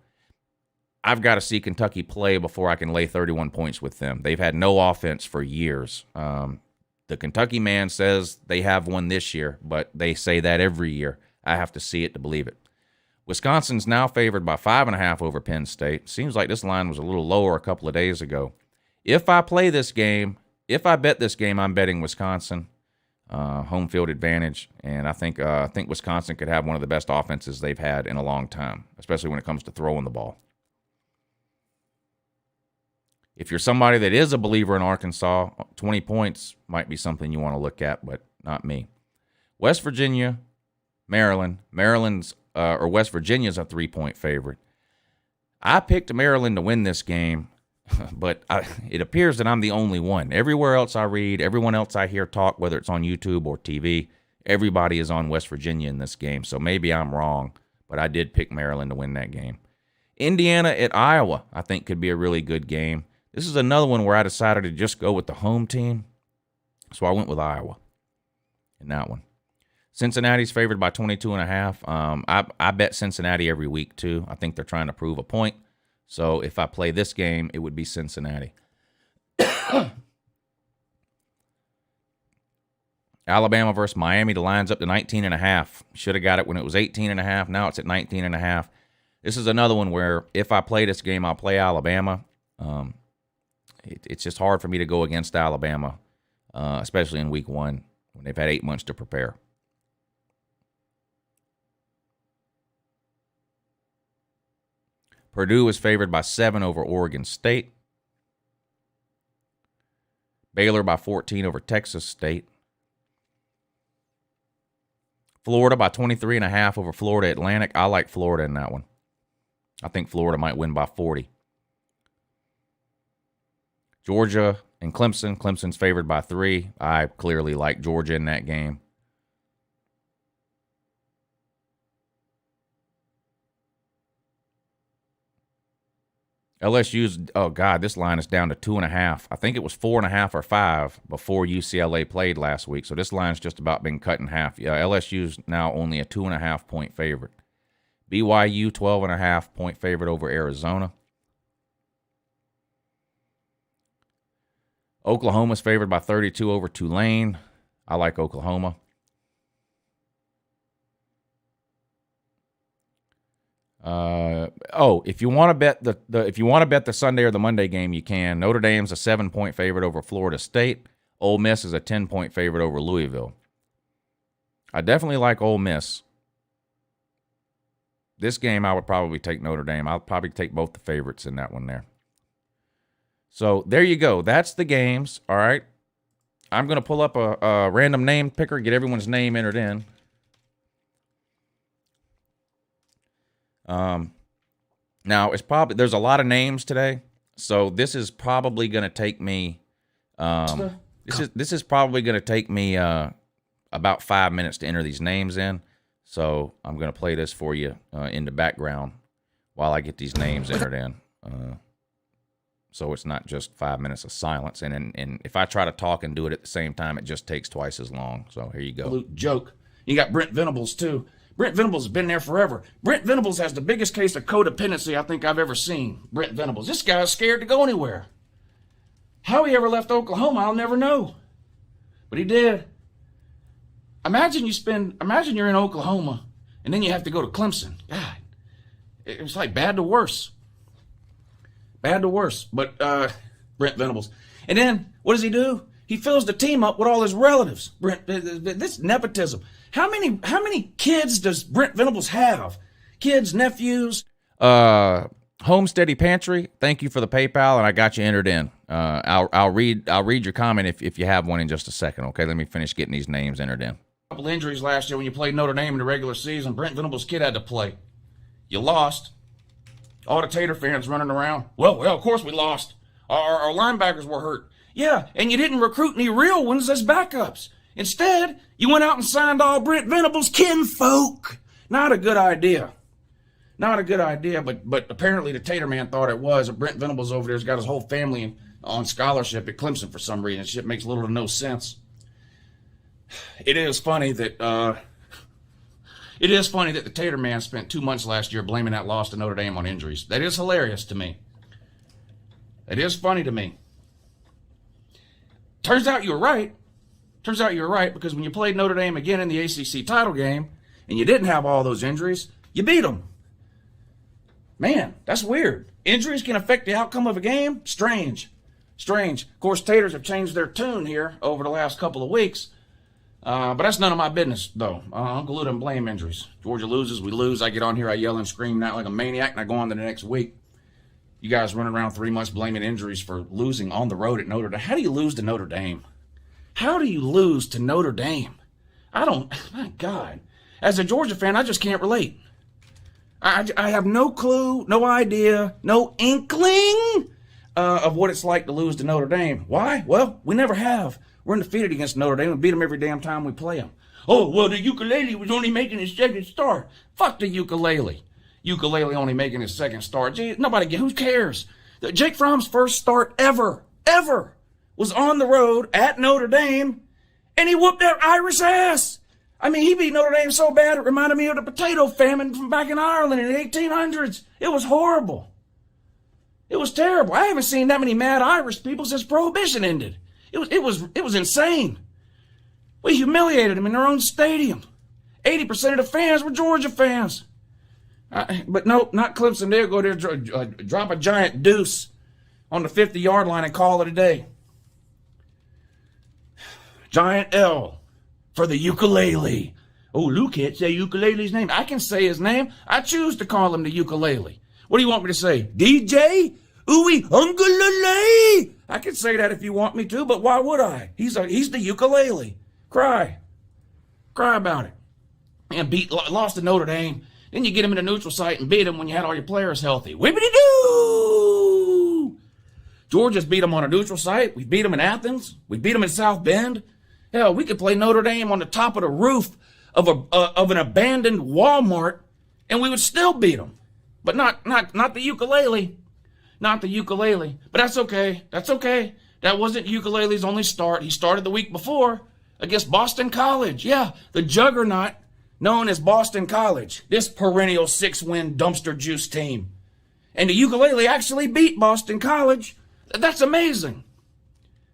I've got to see Kentucky play before I can lay 31 points with them. They've had no offense for years. The Kentucky man says they have one this year, but they say that every year. I have to see it to believe it. Wisconsin's now favored by 5.5 over Penn State. Seems like this line was a little lower a couple of days ago. If I play this game, if I bet this game, I'm betting Wisconsin, home field advantage, and I think Wisconsin could have one of the best offenses they've had in a long time, especially when it comes to throwing the ball. If you're somebody that is a believer in Arkansas, 20 points might be something you want to look at, but not me. West Virginia, Maryland. West Virginia's a 3-point favorite. I picked Maryland to win this game, but it appears that I'm the only one. Everywhere else I read, everyone else I hear talk, whether it's on YouTube or TV, everybody is on West Virginia in this game. So maybe I'm wrong, but I did pick Maryland to win that game. Indiana at Iowa, I think, could be a really good game. This is another one where I decided to just go with the home team, so I went with Iowa in that one. Cincinnati's favored by 22.5. I bet Cincinnati every week, too. I think they're trying to prove a point. So if I play this game, it would be Cincinnati. Alabama versus Miami. The line's up to 19.5. Should have got it when it was 18.5. Now it's at 19.5. This is another one where if I play this game, I'll play Alabama. It's just hard for me to go against Alabama, especially in week 1 when they've had 8 months to prepare. Purdue is favored by 7 over Oregon State. Baylor by 14 over Texas State. Florida by 23.5 over Florida Atlantic. I like Florida in that one. I think Florida might win by 40. Georgia and Clemson. Clemson's favored by 3. I clearly like Georgia in that game. LSU's, oh God, this line is down to 2.5. I think it was 4.5 or 5 before UCLA played last week. So this line's just about been cut in half. Yeah, LSU's now only a 2.5 point favorite. BYU 12.5 point favorite over Arizona. Oklahoma's favored by 32 over Tulane. I like Oklahoma. If you want to bet the Sunday or the Monday game, you can. Notre Dame's a 7-point favorite over Florida State. Ole Miss is a 10-point favorite over Louisville. I definitely like Ole Miss. This game, I would probably take Notre Dame. I'll probably take both the favorites in that one there. So there you go. That's the games. All right. I'm going to pull up a random name picker, get everyone's name entered in. Now there's a lot of names today, so this is probably going to take me. This is probably going to take me about 5 minutes to enter these names in. So I'm going to play this for you in the background while I get these names entered in. So it's not just 5 minutes of silence. And if I try to talk and do it at the same time, it just takes twice as long. So here you go. Joke. You got Brent Venables, too. Brent Venables has been there forever. Brent Venables has the biggest case of codependency I think I've ever seen. Brent Venables. This guy's scared to go anywhere. How he ever left Oklahoma, I'll never know. But he did. Imagine you're in Oklahoma, and then you have to go to Clemson. God, it's like bad to worse. Bad to worse. But Brent Venables. And then what does he do? He fills the team up with all his relatives. Brent, this nepotism. How many kids does Brent Venables have? Kids, nephews. Homesteady Pantry, thank you for the PayPal, and I got you entered in. I'll read your comment if you have one in just a second. Okay, let me finish getting these names entered in. A couple injuries last year when you played Notre Dame in the regular season. Brent Venables' kid had to play. You lost. All the Tater fans running around. Well, of course we lost. Our linebackers were hurt. Yeah, and you didn't recruit any real ones as backups. Instead, you went out and signed all Brent Venables' kinfolk. Not a good idea. Not a good idea, but apparently the Tater man thought it was. Brent Venables over there's got his whole family on scholarship at Clemson for some reason. Shit makes little to no sense. It is funny that the Tater man spent 2 months last year blaming that loss to Notre Dame on injuries. That is hilarious to me. It is funny to me. Turns out you were right. Because when you played Notre Dame again in the ACC title game and you didn't have all those injuries, you beat them. Man, that's weird. Injuries can affect the outcome of a game? Strange. Of course, Taters have changed their tune here over the last couple of weeks. But that's none of my business, though. Uncle Lou doesn't blame injuries. Georgia loses, we lose. I get on here, I yell and scream out like a maniac, and I go on to the next week. You guys running around 3 months blaming injuries for losing on the road at Notre Dame. How do you lose to Notre Dame? My God. As a Georgia fan, I just can't relate. I have no clue, no idea, no inkling of what it's like to lose to Notre Dame. Why? Well, we never have. We're undefeated against Notre Dame. We beat them every damn time we play them. Oh, well, the ukulele was only making his second start. Fuck the ukulele. Ukulele only making his second start. Gee, who cares? Jake Fromm's first start ever, was on the road at Notre Dame, and he whooped that Irish ass. I mean, he beat Notre Dame so bad it reminded me of the potato famine from back in Ireland in the 1800s. It was horrible. It was terrible. I haven't seen that many mad Irish people since Prohibition ended. It was insane. We humiliated them in their own stadium. 80% of the fans were Georgia fans. But no, not Clemson. They'll go there, drop a giant deuce on the 50-yard line and call it a day. Giant L for the ukulele. Oh, Lou can't say ukulele's name. I can say his name. I choose to call him the ukulele. What do you want me to say? DJ? Ooey ungalele? I can say that if you want me to, but why would I? He's the ukulele. Cry about it. And lost to Notre Dame. Then you get him in a neutral site and beat him when you had all your players healthy. Whippity-doo! Georgia's beat them on a neutral site. We beat them in Athens. We beat them in South Bend. Hell, we could play Notre Dame on the top of the roof of an abandoned Walmart, and we would still beat them. But not the ukulele. Not the ukulele. But that's okay. That wasn't ukulele's only start. He started the week before against Boston College. Yeah, the juggernaut known as Boston College. This perennial 6-win dumpster juice team. And the ukulele actually beat Boston College. That's amazing.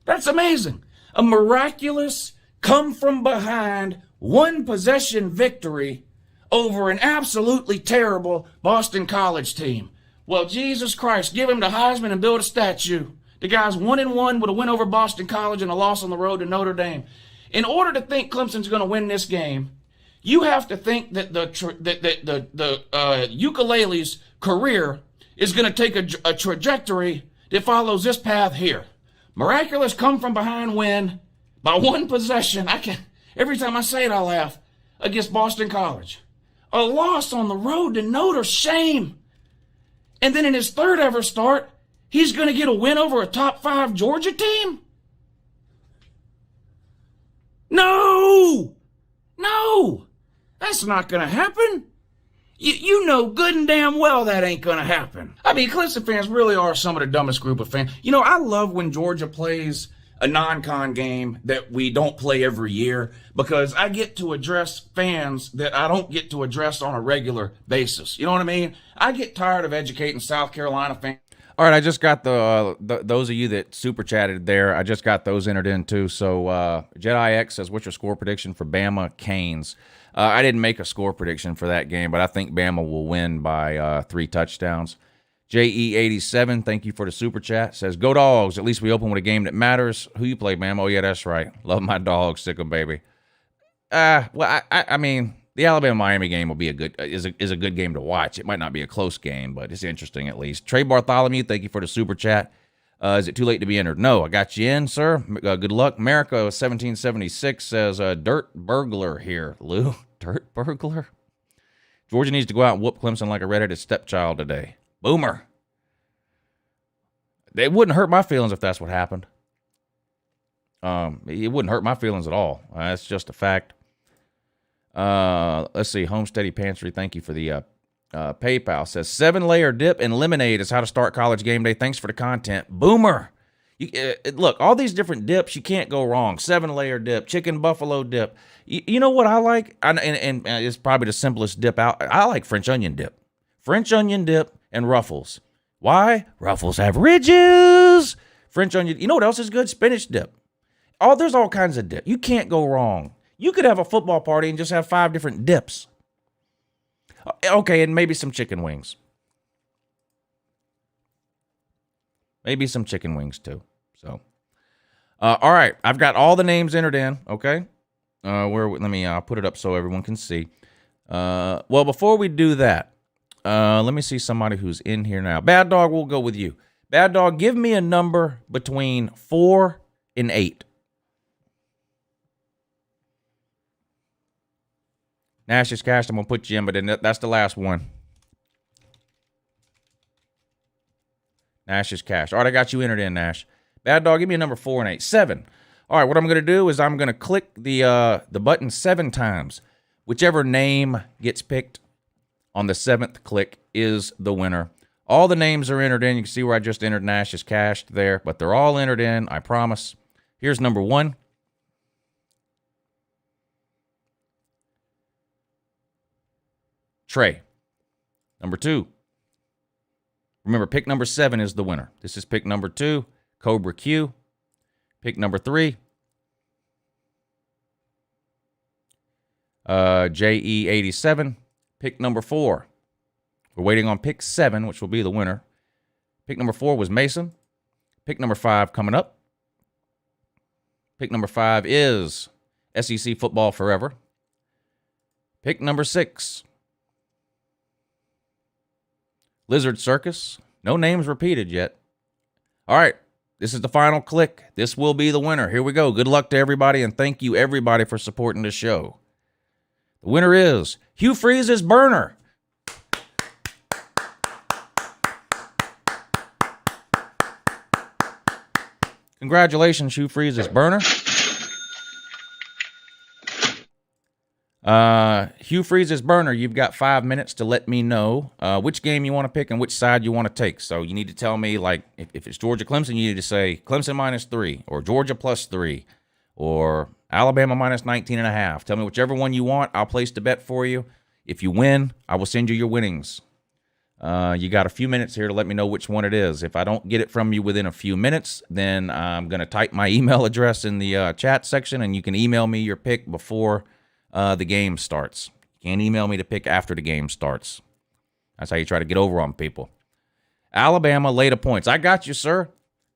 A miraculous, come-from-behind, one-possession victory over an absolutely terrible Boston College team. Well, Jesus Christ, give him the Heisman and build a statue. The guy's 1-1 with a win over Boston College and a loss on the road to Notre Dame. In order to think Clemson's going to win this game, you have to think that the ukulele's career is going to take a trajectory that follows this path here. Miraculous come-from-behind win by one possession. Every time I say it, I laugh. Against Boston College. A loss on the road to Notre Dame. And then in his third ever start, he's going to get a win over a top 5 Georgia team? No! That's not going to happen. You know good and damn well that ain't going to happen. I mean, Clemson fans really are some of the dumbest group of fans. You know, I love when Georgia plays a non-con game that we don't play every year because I get to address fans that I don't get to address on a regular basis. You know what I mean? I get tired of educating South Carolina fans. All right, I just got those of you that super chatted there. I just got those entered in too. So Jedi X says, "What's your score prediction for Bama Canes?" I didn't make a score prediction for that game, but I think Bama will win by 3 touchdowns. JE87, thank you for the super chat. Says, "Go Dogs! At least we open with a game that matters." Who you play, Bama? Oh yeah, that's right. Love my dogs, sick 'em, baby. Well, I mean, the Alabama-Miami game will be a good game to watch. It might not be a close game, but it's interesting at least. Trey Bartholomew, thank you for the super chat. Is it too late to be entered? No, I got you in, sir. Good luck. America 1776 says, "Dirt burglar here, Lou." Dirt burglar? Georgia needs to go out and whoop Clemson like a redheaded stepchild today. Boomer. It wouldn't hurt my feelings if that's what happened. It wouldn't hurt my feelings at all. That's just a fact. Let's see. Homesteady Pantry, thank you for the PayPal. Says 7-layer dip and lemonade is how to start college game day. Thanks for the content. Boomer. Look, all these different dips, you can't go wrong. 7-layer dip, chicken buffalo dip. You know what I like? And it's probably the simplest dip out. I like French onion dip. French onion dip and Ruffles. Why? Ruffles have ridges. French onion. You know what else is good? Spinach dip. There's all kinds of dip. You can't go wrong. You could have a football party and just have 5 different dips. Okay, and maybe some chicken wings. Maybe some chicken wings too. So, all right, I've got all the names entered in. Okay, let me put it up so everyone can see. Well, before we do that, let me see somebody who's in here now. Bad Dog, we'll go with you. Bad Dog, give me a number between 4 and 8. Nash is cashed. I'm going to put you in, but then that's the last one. Nash is cashed. All right, I got you entered in, Nash. Bad Dog, give me a number 4 and 8. 7. All right, what I'm going to do is I'm going to click the button 7 times. Whichever name gets picked on the 7th click is the winner. All the names are entered in. You can see where I just entered Nash is cashed there, but they're all entered in, I promise. Here's number 1. Trey. Number 2. Remember, pick number 7 is the winner. This is pick number 2, Cobra Q. Pick number 3, JE87. Pick number 4. We're waiting on pick 7, which will be the winner. Pick number 4 was Mason. Pick number 5 coming up. Pick number 5 is SEC Football Forever. Pick number 6. Lizard Circus. No names repeated yet. All right. This is the final click. This will be the winner. Here we go. Good luck to everybody, and thank you, everybody, for supporting the show. The winner is Hugh Freeze's Burner. Congratulations, Hugh Freeze's Burner. Hugh Freeze's Burner, you've got 5 minutes to let me know which game you want to pick and which side you want to take. So you need to tell me, like, if it's Georgia-Clemson, you need to say Clemson -3 or Georgia +3 or Alabama -19.5. Tell me whichever one you want. I'll place the bet for you. If you win, I will send you your winnings. You got a few minutes here to let me know which one it is. If I don't get it from you within a few minutes, then I'm going to type my email address in the chat section, and you can email me your pick before the game starts. You can't email me to pick after the game starts. That's how you try to get over on people. Alabama laid a points. I got you, sir.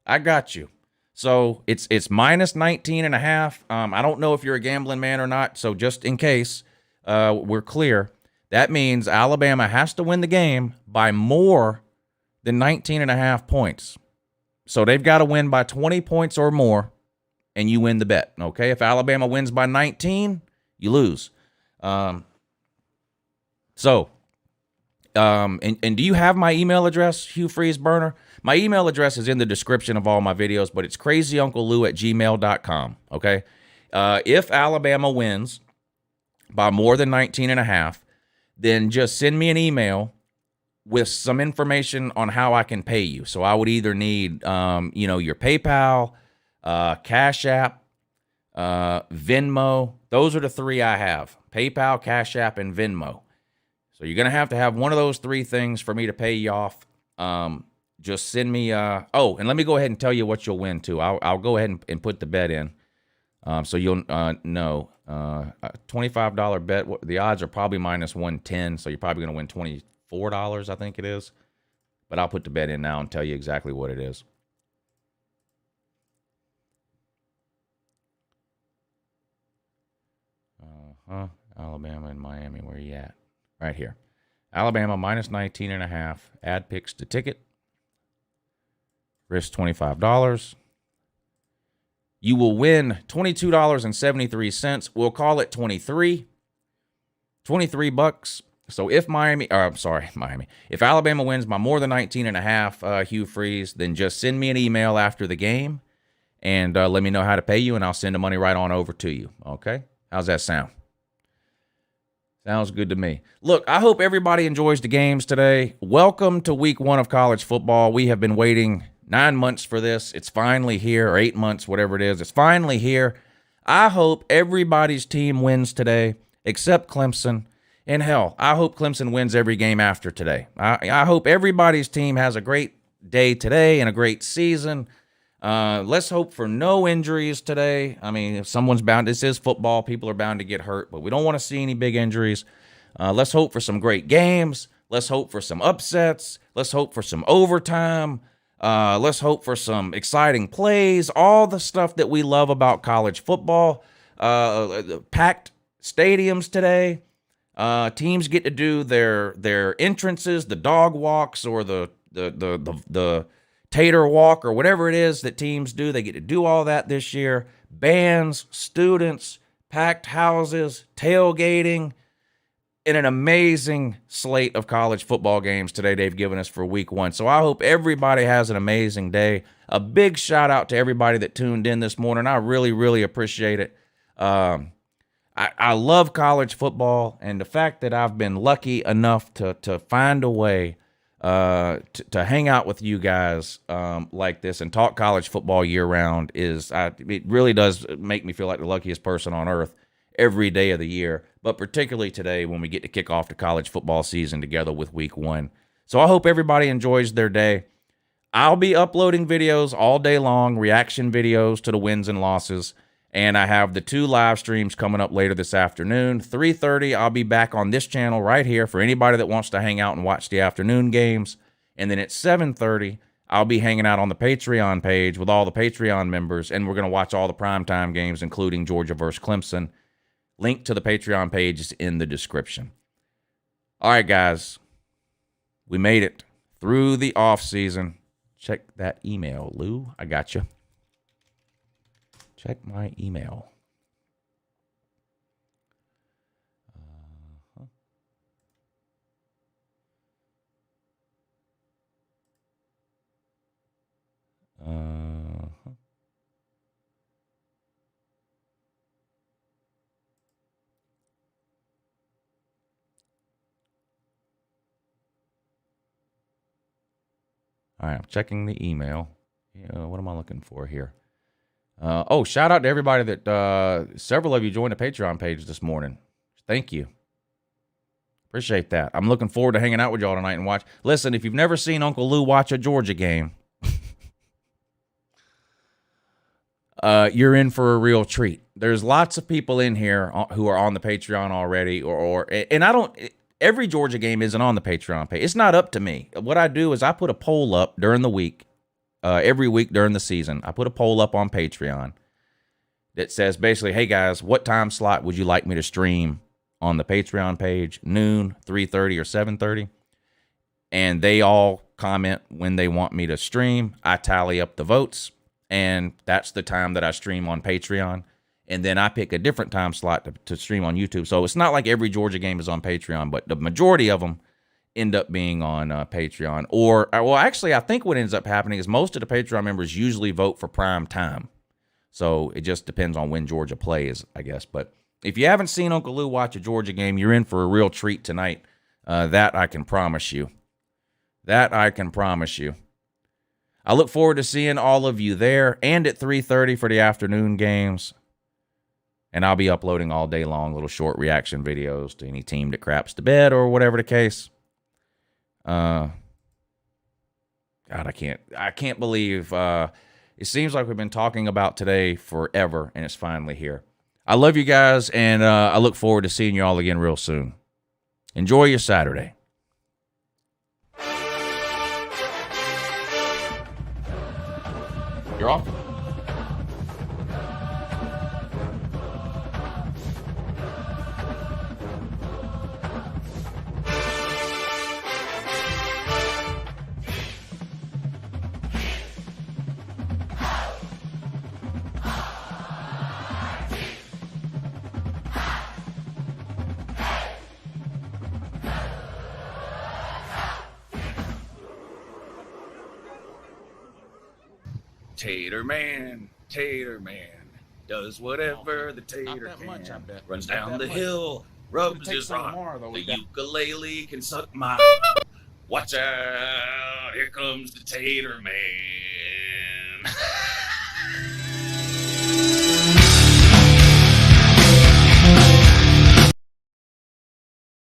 I got you. So it's -19.5. I don't know if you're a gambling man or not. So just in case we're clear, that means Alabama has to win the game by more than 19.5 points. So they've got to win by 20 points or more, and you win the bet. Okay, if Alabama wins by 19, you lose. And do you have my email address, Hugh Freeze Burner? My email address is in the description of all my videos, but it's crazyuncle.lou@gmail.com. Okay, if Alabama wins by more than 19.5, then just send me an email with some information on how I can pay you. So I would either need, your PayPal, Cash App, Venmo. Those are the 3 I have: PayPal, Cash App, and Venmo. So you're going to have one of those 3 things for me to pay you off. just send me. Oh, and let me go ahead and tell you what you'll win too. I'll go ahead and put the bet in, so you'll know. $25 bet. The odds are probably minus 110, so you're probably going to win $24, I think it is. But I'll put the bet in now and tell you exactly what it is. Alabama and Miami, where you at? Right here. Alabama minus 19.5. Add picks to ticket. Risk $25. You will win $22.73. We'll call it 23. 23 bucks. So if Miami. If Alabama wins by more than 19.5, Hugh Freeze, then just send me an email after the game and let me know how to pay you, and I'll send the money right on over to you. Okay? How's that sound? Sounds good to me. Look, I hope everybody enjoys the games today. Welcome to week 1 of college football. We have been waiting 9 months for this. It's finally here, or 8 months, whatever it is. It's finally here. I hope everybody's team wins today, except Clemson. And hell, I hope Clemson wins every game after today. I hope everybody's team has a great day today and a great season. Let's hope for no injuries today. I mean, if someone's bound, this is football. People are bound to get hurt, but we don't want to see any big injuries. Let's hope for some great games. Let's hope for some upsets. Let's hope for some overtime. Let's hope for some exciting plays. All the stuff that we love about college football. Packed stadiums today. Teams get to do their entrances, the dog walks, or the tater walk, or whatever it is that teams do. They get to do all that this year. Bands, students, packed houses, tailgating, and an amazing slate of college football games today they've given us for week 1. So I hope everybody has an amazing day. A big shout out to everybody that tuned in this morning. I really, really appreciate it. I love college football, and the fact that I've been lucky enough to find a way to hang out with you guys like this and talk college football year round it really does make me feel like the luckiest person on earth every day of the year, but particularly today when we get to kick off the college football season together with week 1. So I hope everybody enjoys their day. I'll be uploading videos all day long, reaction videos to the wins and losses. And I have the 2 live streams coming up later this afternoon. 3:30, I'll be back on this channel right here for anybody that wants to hang out and watch the afternoon games. And then at 7:30, I'll be hanging out on the Patreon page with all the Patreon members, and we're going to watch all the primetime games, including Georgia versus Clemson. Link to the Patreon page is in the description. All right, guys. We made it through the off season. Check that email, Lou. I got you. Check my email. All right, I'm checking the email. What am I looking for here? Shout out to everybody that several of you joined the Patreon page this morning. Thank you. Appreciate that. I'm looking forward to hanging out with y'all tonight and watch. Listen, if you've never seen Uncle Lou watch a Georgia game, you're in for a real treat. There's lots of people in here who are on the Patreon already, every Georgia game isn't on the Patreon page. It's not up to me. What I do is I put a poll up during the week. Every week during the season, I put a poll up on Patreon that says basically, hey guys, what time slot would you like me to stream on the Patreon page? Noon, 3:30, or 7:30? And they all comment when they want me to stream. I tally up the votes, and that's the time that I stream on Patreon. And then I pick a different time slot to stream on YouTube. So it's not like every Georgia game is on Patreon, but the majority of them end up being on Patreon. I think what ends up happening is most of the Patreon members usually vote for prime time. So it just depends on when Georgia plays, I guess. But if you haven't seen Uncle Lou watch a Georgia game, you're in for a real treat tonight. That I can promise you. I look forward to seeing all of you there and at 3:30 for the afternoon games. And I'll be uploading all day long little short reaction videos to any team that craps the bed or whatever the case. God, God, I can't believe it seems like we've been talking about today forever, and it's finally here. I love you guys, and I look forward to seeing you all again real soon. Enjoy your Saturday. You're off. Tater Man, does whatever the tater that can. much, I bet. Runs Not down that the much. hill, rubs take his some rock. tomorrow, though, The with that. ukulele can suck my. Watch out, here comes the Tater Man.